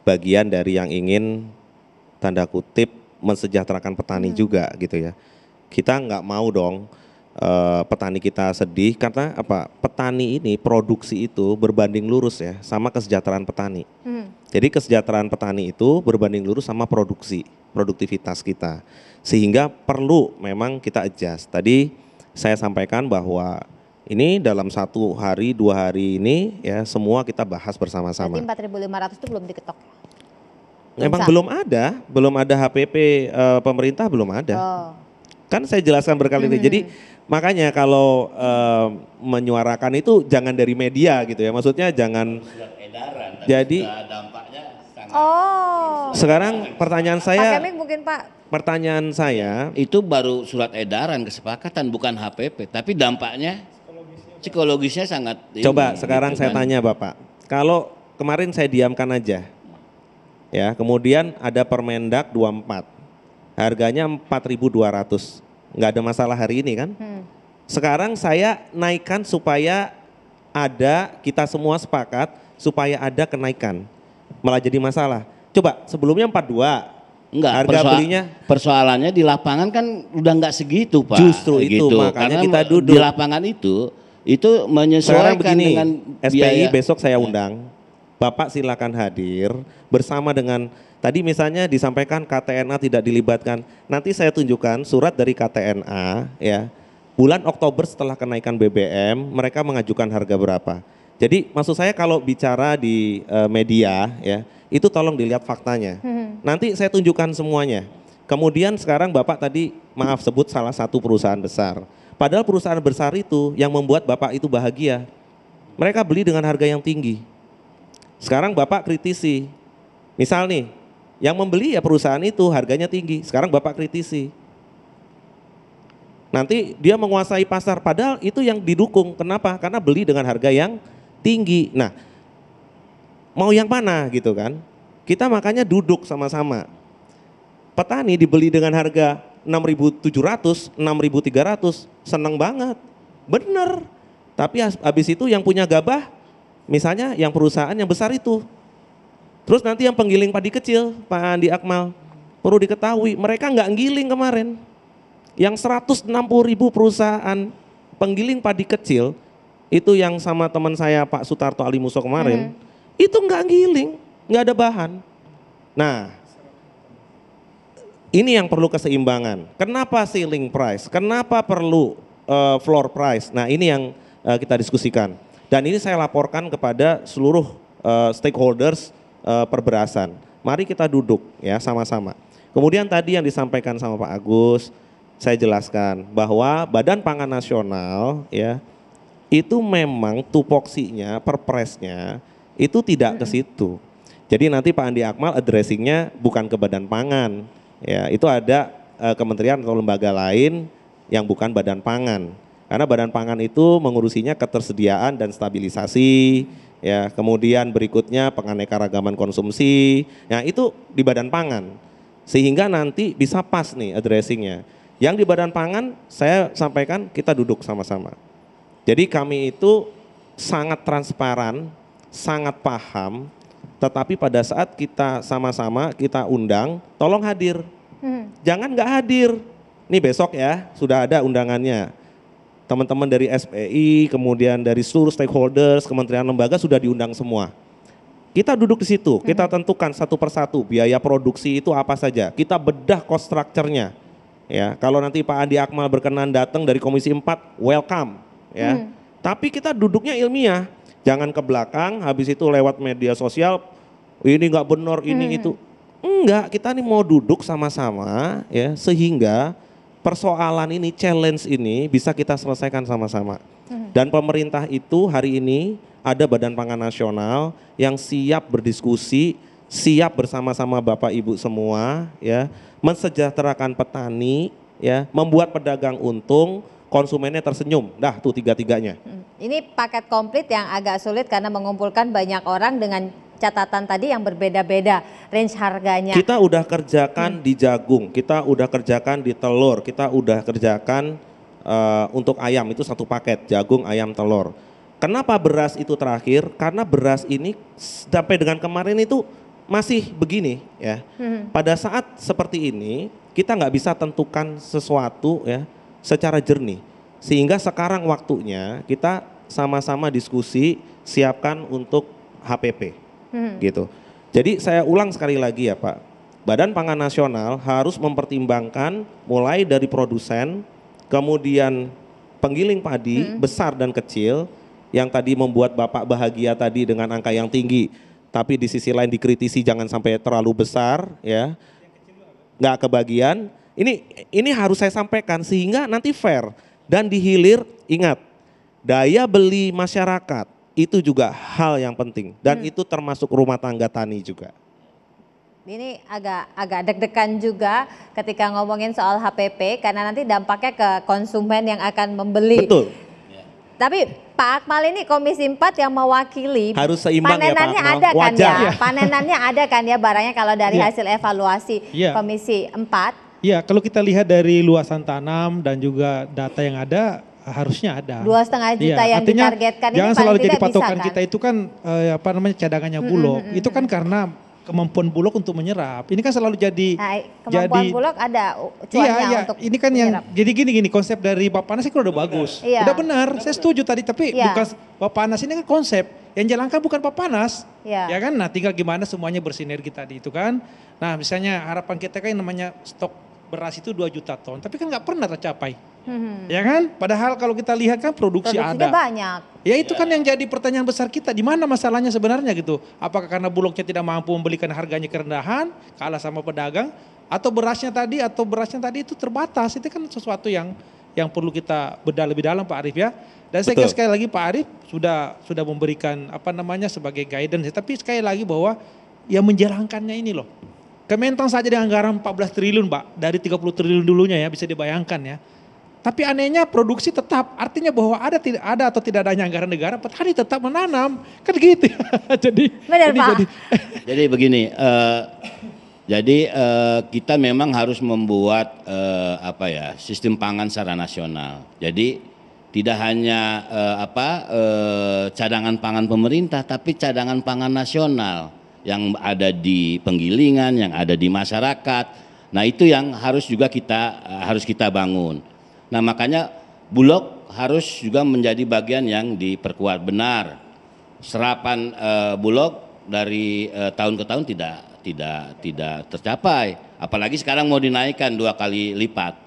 [SPEAKER 7] bagian dari yang ingin tanda kutip mensejahterakan petani juga gitu ya. Kita nggak mau dong petani kita sedih karena apa? Petani ini produksi itu berbanding lurus ya sama kesejahteraan petani. Jadi kesejahteraan petani itu berbanding lurus sama produktivitas kita. Sehingga perlu memang kita adjust. Tadi saya sampaikan bahwa ini dalam 1 hari 2 hari ini ya semua kita bahas bersama-sama.
[SPEAKER 4] Berarti 4.500 itu belum diketok.
[SPEAKER 7] Memang belum ada HPP pemerintah belum ada. Kan saya jelaskan berkali-kali. Jadi makanya kalau menyuarakan itu jangan dari media gitu ya. Maksudnya jangan jadi dampaknya sekarang pertanyaan saya
[SPEAKER 4] mungkin Pak.
[SPEAKER 7] Pertanyaan saya
[SPEAKER 5] itu baru surat edaran kesepakatan bukan HPP tapi dampaknya psikologisnya sangat
[SPEAKER 7] coba sekarang saya tanya Bapak. Kalau kemarin saya diamkan aja. Ya, kemudian ada Permendak 24. Harganya 4.200. Nggak ada masalah hari ini kan? Sekarang saya naikkan supaya kita semua sepakat supaya ada kenaikan. Malah jadi masalah. Coba sebelumnya 42.
[SPEAKER 5] Enggak,
[SPEAKER 7] harga belinya.
[SPEAKER 5] Persoalannya di lapangan kan udah nggak segitu Pak.
[SPEAKER 7] Justru itu
[SPEAKER 5] gitu.
[SPEAKER 7] makanya
[SPEAKER 5] karena
[SPEAKER 7] kita duduk.
[SPEAKER 5] Di lapangan itu menyesuaikan begini,
[SPEAKER 7] dengan SPI
[SPEAKER 5] biaya.
[SPEAKER 7] Besok saya undang. Bapak silakan hadir bersama dengan tadi misalnya disampaikan KTNA tidak dilibatkan. Nanti saya tunjukkan surat dari KTNA ya. Bulan Oktober setelah kenaikan BBM mereka mengajukan harga berapa. Jadi maksud saya kalau bicara di media ya itu tolong dilihat faktanya. Nanti saya tunjukkan semuanya. Kemudian sekarang Bapak tadi maaf sebut salah satu perusahaan besar. Padahal perusahaan besar itu yang membuat Bapak itu bahagia. Mereka beli dengan harga yang tinggi. Sekarang Bapak kritisi, misal nih Yang membeli ya perusahaan itu, harganya tinggi. Sekarang Bapak kritisi. Nanti dia menguasai pasar, padahal itu yang didukung. Kenapa? Karena beli dengan harga yang tinggi. Nah, mau yang mana gitu kan? Kita makanya duduk sama-sama. Petani dibeli dengan harga 6.700, 6.300, seneng banget. Bener. Tapi habis itu yang punya gabah, misalnya yang perusahaan yang besar itu. Terus nanti yang penggiling padi kecil, Pak Andi Akmal, perlu diketahui mereka nggak nggiling kemarin. Yang 160.000 perusahaan penggiling padi kecil, itu yang sama teman saya Pak Sutarto Alimuso kemarin, itu nggak nggiling, nggak ada bahan. Nah, ini yang perlu keseimbangan. Kenapa ceiling price? Kenapa perlu floor price? Nah ini yang kita diskusikan. Dan ini saya laporkan kepada seluruh stakeholders perberasan. Mari kita duduk ya sama-sama. Kemudian tadi yang disampaikan sama Pak Agus, saya jelaskan bahwa Badan Pangan Nasional ya itu memang tupoksinya, perpresnya itu tidak ke situ. Jadi nanti Pak Andi Akmal addressingnya bukan ke Badan Pangan, ya itu ada kementerian atau lembaga lain yang bukan Badan Pangan. Karena Badan Pangan itu mengurusinya ketersediaan dan stabilisasi. Ya, kemudian berikutnya penganekaragaman konsumsi, ya itu di Badan Pangan, sehingga nanti bisa pas nih addressingnya. Yang di Badan Pangan saya sampaikan kita duduk sama-sama. Jadi kami itu sangat transparan, sangat paham, tetapi pada saat kita sama-sama kita undang, tolong hadir, jangan nggak hadir. Nih besok ya sudah ada undangannya. Teman-teman dari SPI, kemudian dari seluruh stakeholders, kementerian lembaga sudah diundang semua. Kita duduk di situ, kita tentukan satu persatu biaya produksi itu apa saja. Kita bedah cost structure-nya. Ya, kalau nanti Pak Andi Akmal berkenan datang dari Komisi 4, welcome. Ya, tapi kita duduknya ilmiah, jangan ke belakang. Habis itu lewat media sosial, ini nggak benar, ini itu. Enggak, kita nih mau duduk sama-sama, ya, sehingga persoalan ini, challenge ini bisa kita selesaikan sama-sama. Dan pemerintah itu hari ini ada Badan Pangan Nasional yang siap berdiskusi, siap bersama-sama Bapak Ibu semua, ya, mensejahterakan petani, ya, membuat pedagang untung, konsumennya tersenyum. Dah tuh tiga-tiganya.
[SPEAKER 4] Ini paket komplit yang agak sulit karena mengumpulkan banyak orang dengan catatan tadi yang berbeda-beda range harganya.
[SPEAKER 7] Kita udah kerjakan di jagung, kita udah kerjakan di telur, kita udah kerjakan untuk ayam itu satu paket, jagung, ayam, telur. Kenapa beras itu terakhir? Karena beras ini sampai dengan kemarin itu masih begini ya. Pada saat seperti ini kita nggak bisa tentukan sesuatu ya secara jernih. Sehingga sekarang waktunya kita sama-sama diskusi siapkan untuk HPP. Gitu. Jadi saya ulang sekali lagi ya Pak, Badan Pangan Nasional harus mempertimbangkan mulai dari produsen, kemudian penggiling padi besar dan kecil, yang tadi membuat Bapak bahagia tadi dengan angka yang tinggi, tapi di sisi lain dikritisi jangan sampai terlalu besar ya, nggak kebagian. Ini harus saya sampaikan sehingga nanti fair dan di hilir ingat daya beli masyarakat. Itu juga hal yang penting dan itu termasuk rumah tangga tani juga.
[SPEAKER 4] Ini agak deg-degan juga ketika ngomongin soal HPP karena nanti dampaknya ke konsumen yang akan membeli.
[SPEAKER 7] Betul.
[SPEAKER 4] Tapi Pak Akmal ini Komisi 4 yang mewakili.
[SPEAKER 7] Harus seimbang ya Pak Akmal.
[SPEAKER 4] Panenannya ada kan
[SPEAKER 7] wajar.
[SPEAKER 4] ya? Panenannya ada kan ya barangnya kalau dari hasil evaluasi Komisi 4?
[SPEAKER 6] Iya, kalau kita lihat dari luasan tanam dan juga data yang ada, harusnya ada.
[SPEAKER 4] 2,5 juta yang
[SPEAKER 6] artinya,
[SPEAKER 4] ditargetkan ini
[SPEAKER 6] jangan selalu jadi patokan
[SPEAKER 4] bisa, kan?
[SPEAKER 6] kita itu kan cadangannya Bulog. Itu kan karena kemampuan Bulog untuk menyerap. Ini kan selalu jadi
[SPEAKER 4] kemampuan Bulog ada cuannya untuk
[SPEAKER 6] ini kan menyerap. Yang jadi gini konsep dari Bappenas itu udah bagus. Udah benar, saya setuju tadi tapi bukan Bappenas ini kan konsep yang jalankan bukan Bappenas. Ya kan? Nah, tinggal gimana semuanya bersinergi tadi itu kan. Nah, misalnya harapan kita kan namanya stok beras itu 2 juta ton, tapi kan nggak pernah tercapai. Ya kan? Padahal kalau kita lihat kan produksinya ada.
[SPEAKER 4] Banyak.
[SPEAKER 6] Ya itu kan yang jadi pertanyaan besar kita, di mana masalahnya sebenarnya gitu. Apakah karena Bulognya tidak mampu membelikan harganya kerendahan, kalah sama pedagang, atau berasnya tadi itu terbatas. Itu kan sesuatu yang perlu kita bedah lebih dalam Pak Arief ya. Dan saya kira sekali lagi Pak Arief sudah memberikan sebagai guidance, tapi sekali lagi bahwa yang menjalankannya ini loh. Kementan saja dengan anggaran 14 triliun Pak, dari 30 triliun dulunya ya, bisa dibayangkan ya. Tapi anehnya produksi tetap, artinya bahwa ada atau tidak adanya anggaran negara, petani tetap menanam, kan gitu. Jadi,
[SPEAKER 4] benar, Pak.
[SPEAKER 5] Jadi begini, kita memang harus membuat sistem pangan secara nasional. Jadi tidak hanya cadangan pangan pemerintah, tapi cadangan pangan nasional yang ada di penggilingan, yang ada di masyarakat. Nah itu yang harus juga kita bangun. Nah makanya Bulog harus juga menjadi bagian yang diperkuat. Benar, serapan Bulog dari tahun ke tahun tidak tercapai. Apalagi sekarang mau dinaikkan 2 kali lipat.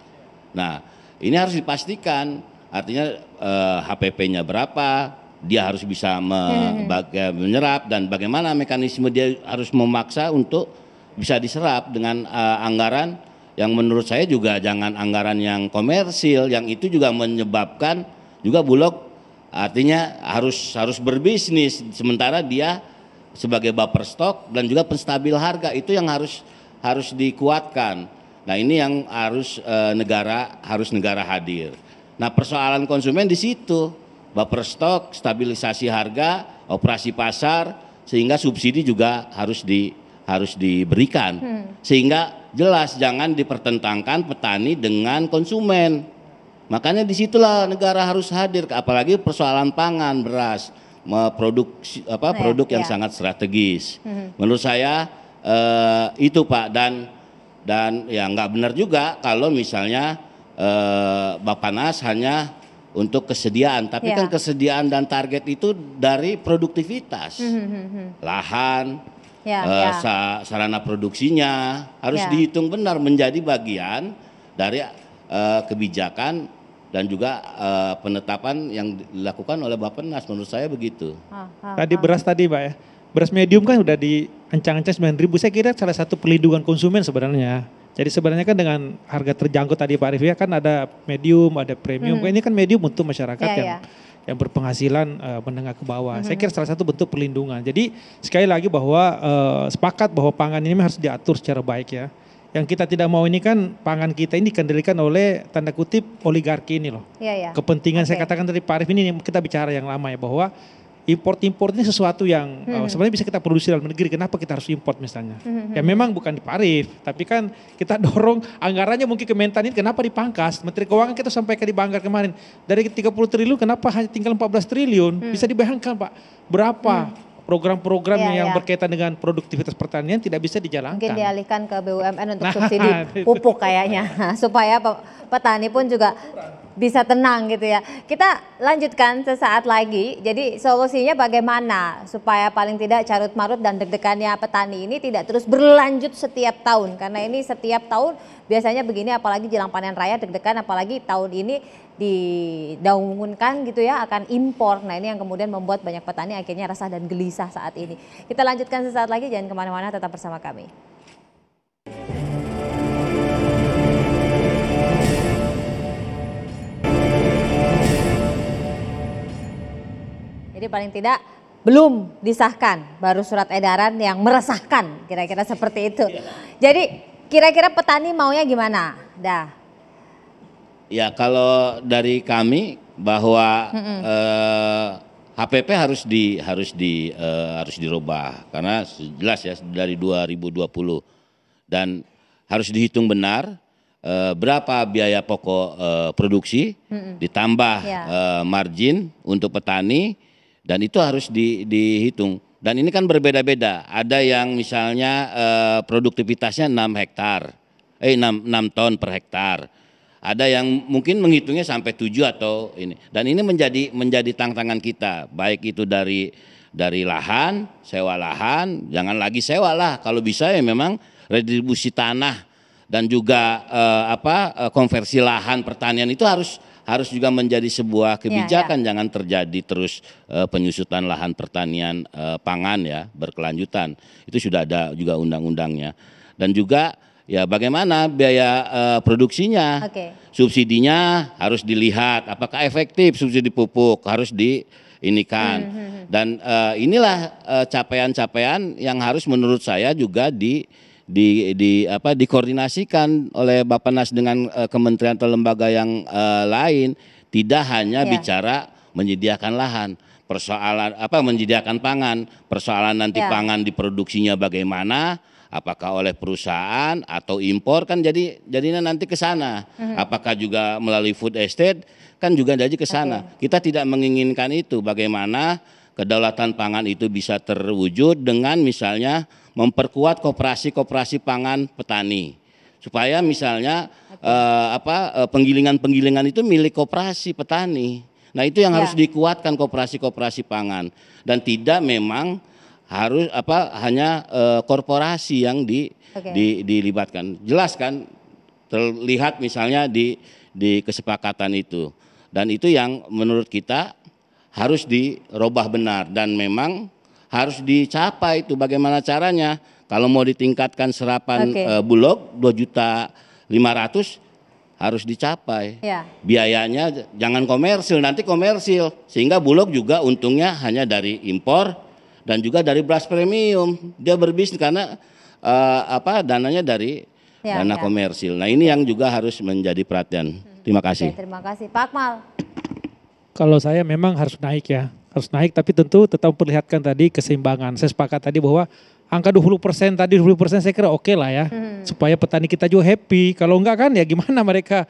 [SPEAKER 5] Nah ini harus dipastikan, artinya HPP-nya berapa, dia harus bisa menyerap, dan bagaimana mekanisme dia harus memaksa untuk bisa diserap dengan anggaran yang menurut saya juga jangan anggaran yang komersil, yang itu juga menyebabkan juga Bulog artinya harus berbisnis, sementara dia sebagai buffer stok dan juga penstabil harga, itu yang harus dikuatkan. Nah ini yang harus negara hadir. Nah persoalan konsumen di situ, buffer stok, stabilisasi harga, operasi pasar, sehingga subsidi juga harus diberikan, sehingga jelas jangan dipertentangkan petani dengan konsumen. Makanya disitulah negara harus hadir, apalagi persoalan pangan, beras, produk yang sangat strategis. Menurut saya itu Pak, dan ya nggak benar juga kalau misalnya Bappenas hanya untuk kesediaan, tapi kan kesediaan dan target itu dari produktivitas, lahan. Sarana produksinya harus dihitung benar, menjadi bagian dari kebijakan dan juga penetapan yang dilakukan oleh Bappenas, menurut saya begitu.
[SPEAKER 6] Tadi beras tadi Pak ya, beras medium kan udah diancang-ancang 9.000, saya kira salah satu perlindungan konsumen sebenarnya. Jadi sebenarnya kan dengan harga terjangkau tadi Pak Arif ya, kan ada medium, ada premium, ini kan medium untuk masyarakat yang berpenghasilan menengah ke bawah. Saya kira salah satu bentuk perlindungan. Jadi sekali lagi bahwa sepakat bahwa pangan ini harus diatur secara baik ya. Yang kita tidak mau ini kan pangan kita ini dikendalikan oleh tanda kutip oligarki ini loh. Kepentingan saya katakan tadi Pak Arif, ini kita bicara yang lama ya, bahwa import ini sesuatu yang sebenarnya bisa kita produksi dalam negeri. Kenapa kita harus import misalnya? Ya memang bukan di Pak Arif, tapi kan kita dorong anggarannya mungkin Kementan ini kenapa dipangkas? Menteri Keuangan kita sampaikan di Banggar kemarin, dari 30 triliun kenapa hanya tinggal 14 triliun? Bisa dibayangkan Pak, berapa program-program yang berkaitan dengan produktivitas pertanian tidak bisa dijalankan.
[SPEAKER 4] Mungkin dialihkan ke BUMN untuk subsidi pupuk kayaknya, supaya petani pun juga bisa tenang gitu ya. Kita lanjutkan sesaat lagi. Jadi solusinya bagaimana supaya paling tidak carut marut dan deg-degannya petani ini tidak terus berlanjut setiap tahun. Karena ini setiap tahun biasanya begini, apalagi jelang panen raya deg-degan, apalagi tahun ini didaungkan gitu ya akan impor. Nah ini yang kemudian membuat banyak petani akhirnya resah dan gelisah saat ini. Kita lanjutkan sesaat lagi, jangan kemana-mana, tetap bersama kami. Jadi paling tidak belum disahkan, baru surat edaran yang meresahkan, kira-kira seperti itu. Jadi kira-kira petani maunya gimana?
[SPEAKER 5] Ya kalau dari kami bahwa HPP harus dirubah, karena jelas ya dari 2020, dan harus dihitung benar berapa biaya pokok produksi, ditambah margin untuk petani. Dan itu harus dihitung. Dan ini kan berbeda-beda. Ada yang misalnya produktivitasnya 6 ton per hektar. Ada yang mungkin menghitungnya sampai 7 atau ini. Dan ini menjadi tantangan kita. Baik itu dari lahan, sewa lahan, jangan lagi sewa lah. Kalau bisa ya memang redistribusi tanah dan juga konversi lahan pertanian itu harus juga menjadi sebuah kebijakan. Jangan terjadi terus penyusutan lahan pertanian pangan ya berkelanjutan. Itu sudah ada juga undang-undangnya. Dan juga ya bagaimana biaya produksinya, subsidinya harus dilihat apakah efektif subsidi pupuk, harus diinikan. Dan inilah capaian-capaian yang harus menurut saya juga dikoordinasikan oleh Bappenas dengan kementerian atau lembaga yang lain, tidak hanya bicara menyediakan lahan, persoalan menyediakan pangan, persoalan nanti pangan diproduksinya bagaimana, apakah oleh perusahaan atau impor, kan jadinya nanti ke sana. Apakah juga melalui food estate, kan juga jadi ke sana. Kita tidak menginginkan itu. Bagaimana kedaulatan pangan itu bisa terwujud dengan misalnya memperkuat koperasi pangan petani, supaya misalnya penggilingan itu milik koperasi petani. Nah, itu yang harus dikuatkan, koperasi pangan, dan tidak memang harus hanya korporasi yang dilibatkan. Jelas kan, terlihat misalnya di kesepakatan itu, dan itu yang menurut kita harus dirubah benar, dan memang harus dicapai itu. Bagaimana caranya? Kalau mau ditingkatkan serapan Bulog 2.500.000 harus dicapai. Biayanya jangan komersil, nanti komersil, sehingga Bulog juga untungnya hanya dari impor dan juga dari beras premium. Dia berbisnis karena dananya dari dana komersil. Nah, ini yang juga harus menjadi perhatian. Terima kasih.
[SPEAKER 4] Terima kasih, Pak Akmal.
[SPEAKER 6] Kalau saya memang harus naik ya. Harus naik, tapi tentu tetap memperlihatkan tadi keseimbangan. Saya sepakat tadi bahwa angka 20% tadi, 20% saya kira oke lah ya. Supaya petani kita juga happy. Kalau enggak kan ya gimana mereka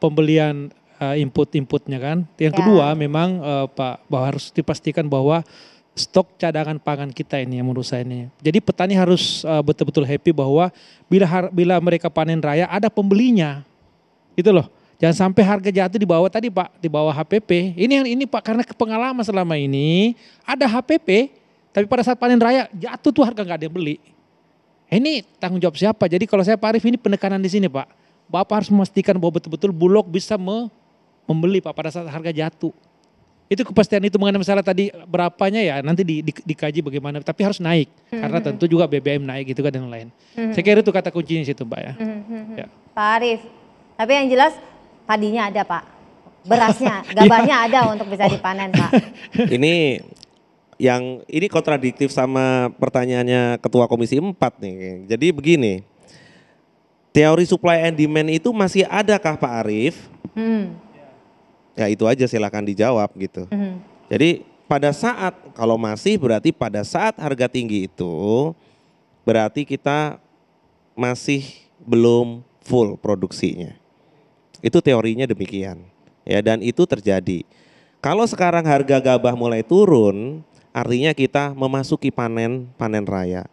[SPEAKER 6] pembelian input-inputnya kan. Yang kedua memang Pak, bahwa harus dipastikan bahwa stok cadangan pangan kita ini yang menurut saya ini. Jadi petani harus betul-betul happy bahwa bila mereka panen raya ada pembelinya. Itu loh. Jangan sampai harga jatuh di bawah tadi Pak, di bawah HPP. Ini Pak, karena pengalaman selama ini ada HPP, tapi pada saat panen raya jatuh tuh harga nggak ada yang beli. Ini tanggung jawab siapa? Jadi kalau saya Pak Arief, ini penekanan di sini Pak. Bapak harus memastikan bahwa betul-betul Bulog bisa membeli Pak pada saat harga jatuh. Itu kepastian itu mengenai masalah tadi berapanya ya nanti dikaji bagaimana, tapi harus naik. Karena tentu juga BBM naik gitu kan dan lain. Saya kira itu kata kuncinya situ Pak ya. Ya.
[SPEAKER 4] Pak Arief, tapi yang jelas padinya ada Pak, berasnya, gabahnya ada untuk bisa dipanen Pak.
[SPEAKER 7] Ini kontradiktif sama pertanyaannya Ketua Komisi 4 nih. Jadi begini, teori supply and demand itu masih adakah Pak Arief? Ya itu aja, silakan dijawab gitu. Jadi pada saat, kalau masih berarti pada saat harga tinggi itu berarti kita masih belum full produksinya. Itu teorinya demikian. Ya, dan itu terjadi. Kalau sekarang harga gabah mulai turun, artinya kita memasuki panen raya.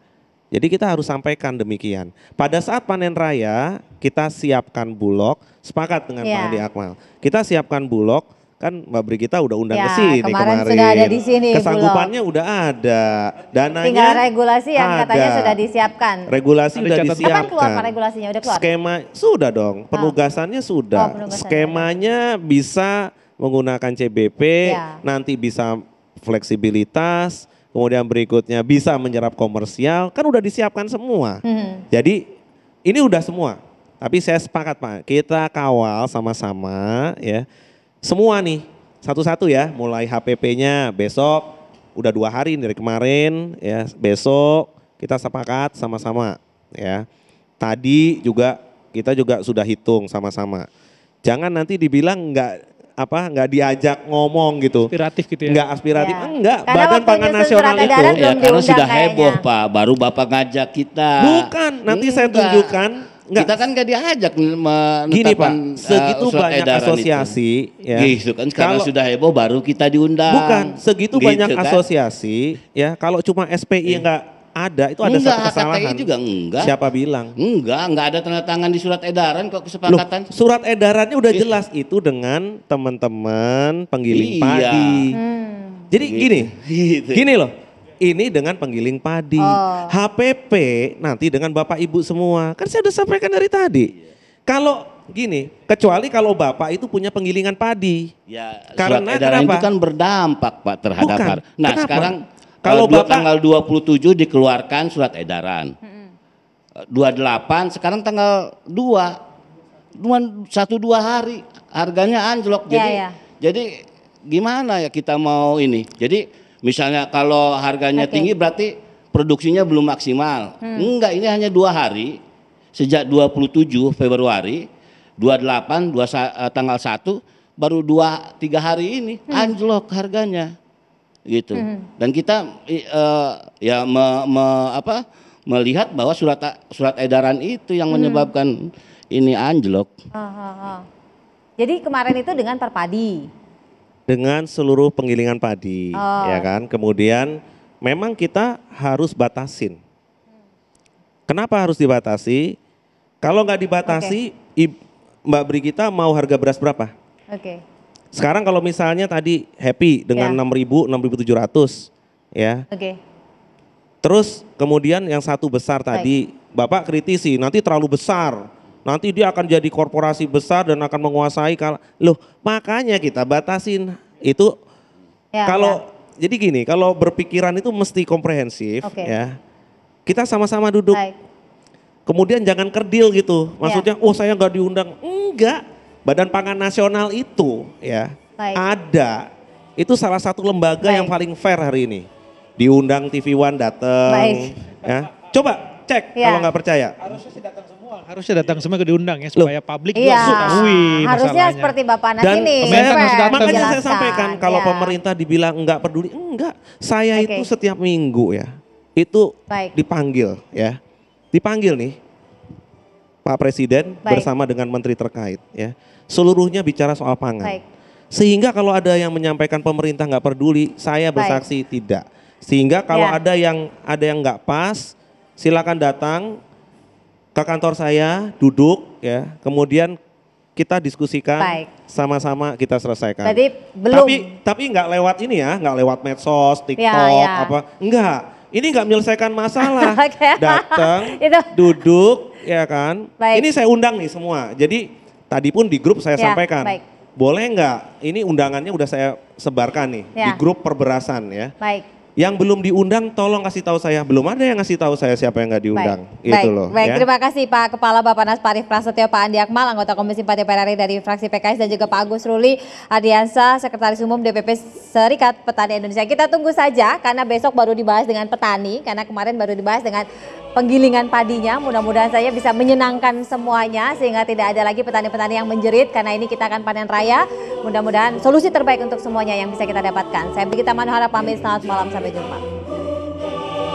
[SPEAKER 7] Jadi kita harus sampaikan demikian. Pada saat panen raya, kita siapkan Bulog, sepakat dengan Pak Andi Akmal. Kita siapkan Bulog, kan Mbak Brigita udah undang ke sini kemarin.
[SPEAKER 4] Sudah ada di sini.
[SPEAKER 7] Kesanggupannya udah ada, dananya
[SPEAKER 4] tinggal regulasi yang katanya sudah disiapkan.
[SPEAKER 7] Regulasi sudah disiapkan.
[SPEAKER 4] Kapan keluar Pak regulasinya? Udah keluar?
[SPEAKER 7] Skema sudah dong, penugasannya sudah. Skemanya bisa menggunakan CBP, nanti bisa fleksibilitas, kemudian berikutnya bisa menyerap komersial, kan udah disiapkan semua. Jadi ini udah semua. Tapi saya sepakat Pak, kita kawal sama-sama ya. Semua nih, satu-satu ya, mulai HPP-nya besok, udah 2 hari dari kemarin ya, besok kita sepakat sama-sama ya. Tadi juga kita juga sudah hitung sama-sama. Jangan nanti dibilang nggak diajak ngomong gitu.
[SPEAKER 6] Aspiratif gitu ya.
[SPEAKER 7] Nggak aspiratif, enggak.
[SPEAKER 4] Karena
[SPEAKER 7] Badan Pangan Nasional itu.
[SPEAKER 5] Ya, karena sudah heboh Pak, baru Bapak ngajak kita.
[SPEAKER 7] Bukan, nanti saya tunjukkan. Enggak.
[SPEAKER 5] Kita kan gak diajak menetapkan.
[SPEAKER 7] Gini Pak, segitu banyak asosiasi
[SPEAKER 5] ya. Gitu kan, karena sudah heboh baru kita diundang.
[SPEAKER 7] Bukan, segitu
[SPEAKER 5] gitu
[SPEAKER 7] banyak
[SPEAKER 5] kan?
[SPEAKER 7] Asosiasi ya, kalau cuma SPI enggak ada, itu ada satu kesalahan.
[SPEAKER 5] HKTI juga enggak.
[SPEAKER 7] Siapa bilang?
[SPEAKER 5] Enggak ada tanda tangan di surat edaran kok kesepakatan.
[SPEAKER 7] Loh, surat edarannya udah jelas itu dengan teman-teman penggiling padi. Jadi gini loh. Ini dengan penggiling padi, HPP nanti dengan Bapak Ibu semua. Kan saya udah sampaikan dari tadi. Kalau gini, kecuali kalau Bapak itu punya penggilingan padi.
[SPEAKER 5] Ya,
[SPEAKER 7] karena
[SPEAKER 5] surat edaran
[SPEAKER 7] kenapa?
[SPEAKER 5] Itu kan berdampak Pak terhadap.
[SPEAKER 7] Bukan.
[SPEAKER 5] Nah
[SPEAKER 7] Kenapa?
[SPEAKER 5] sekarang
[SPEAKER 7] kalau Bapak
[SPEAKER 5] tanggal 27 dikeluarkan surat edaran. 28 sekarang tanggal 1-2 hari harganya anjlok. Jadi gimana ya kita mau ini? Jadi misalnya kalau harganya tinggi berarti produksinya belum maksimal. Enggak, ini hanya 2 hari. Sejak 27 Februari, 28, tanggal 1, baru 2-3 hari ini anjlok harganya. Gitu. Dan kita ya melihat bahwa surat edaran itu yang menyebabkan ini anjlok.
[SPEAKER 4] Jadi kemarin itu dengan Perpadi?
[SPEAKER 7] Dengan seluruh penggilingan padi, ya kan. Kemudian memang kita harus batasin. Kenapa harus dibatasi? Kalau nggak dibatasi, Mbak Brigita mau harga beras berapa? Sekarang kalau misalnya tadi happy dengan 6.000, 6.700, ya. Terus kemudian yang satu besar tadi, Bapak kritisi, nanti terlalu besar, nanti dia akan jadi korporasi besar dan akan menguasai. Loh, makanya kita batasin itu. Jadi gini, kalau berpikiran itu mesti komprehensif, ya. Kita sama-sama duduk. Kemudian jangan kerdil gitu, maksudnya, oh saya nggak diundang, enggak. Badan Pangan Nasional itu, ya, ada. Itu salah satu lembaga yang paling fair hari ini. Diundang TV One datang, ya. Coba cek kalau nggak percaya.
[SPEAKER 6] Harusnya datang semua ke diundang ya supaya publik juga mengetahui masalahnya.
[SPEAKER 4] Harusnya seperti Bapak Nas ini.
[SPEAKER 7] Makanya saya sampaikan kalau pemerintah dibilang enggak peduli, enggak. Saya itu setiap minggu ya, itu dipanggil ya. Dipanggil nih Pak Presiden bersama dengan menteri terkait ya. Seluruhnya bicara soal pangan. Sehingga kalau ada yang menyampaikan pemerintah nggak peduli, saya bersaksi tidak. Sehingga kalau ada yang nggak pas, silakan datang ke kantor saya, duduk ya, kemudian kita diskusikan sama-sama kita selesaikan. Tapi nggak lewat ini ya, nggak lewat medsos, TikTok apa, enggak. Ini nggak menyelesaikan masalah. Datang, duduk, ya kan. Ini saya undang nih semua. Jadi tadi pun di grup saya sampaikan, boleh nggak? Ini undangannya udah saya sebarkan nih di grup perberasan ya. Yang belum diundang tolong kasih tahu saya. Belum ada yang ngasih tahu saya siapa yang nggak diundang. Gitu loh.
[SPEAKER 4] Ya. Terima kasih Pak Kepala Bappenas Pak Arief Prasetyo, Pak Andi Akmal, anggota Komisi 4 DPR RI dari fraksi PKS, dan juga Pak Agus Ruli Ardiansa, Sekretaris Umum DPP Serikat Petani Indonesia. Kita tunggu saja karena besok baru dibahas dengan petani, karena kemarin baru dibahas dengan penggilingan padinya. Mudah-mudahan saya bisa menyenangkan semuanya sehingga tidak ada lagi petani-petani yang menjerit, karena ini kita akan panen raya. Mudah-mudahan solusi terbaik untuk semuanya yang bisa kita dapatkan. Saya Brigita Manohara pamit, selamat malam, sampai jumpa.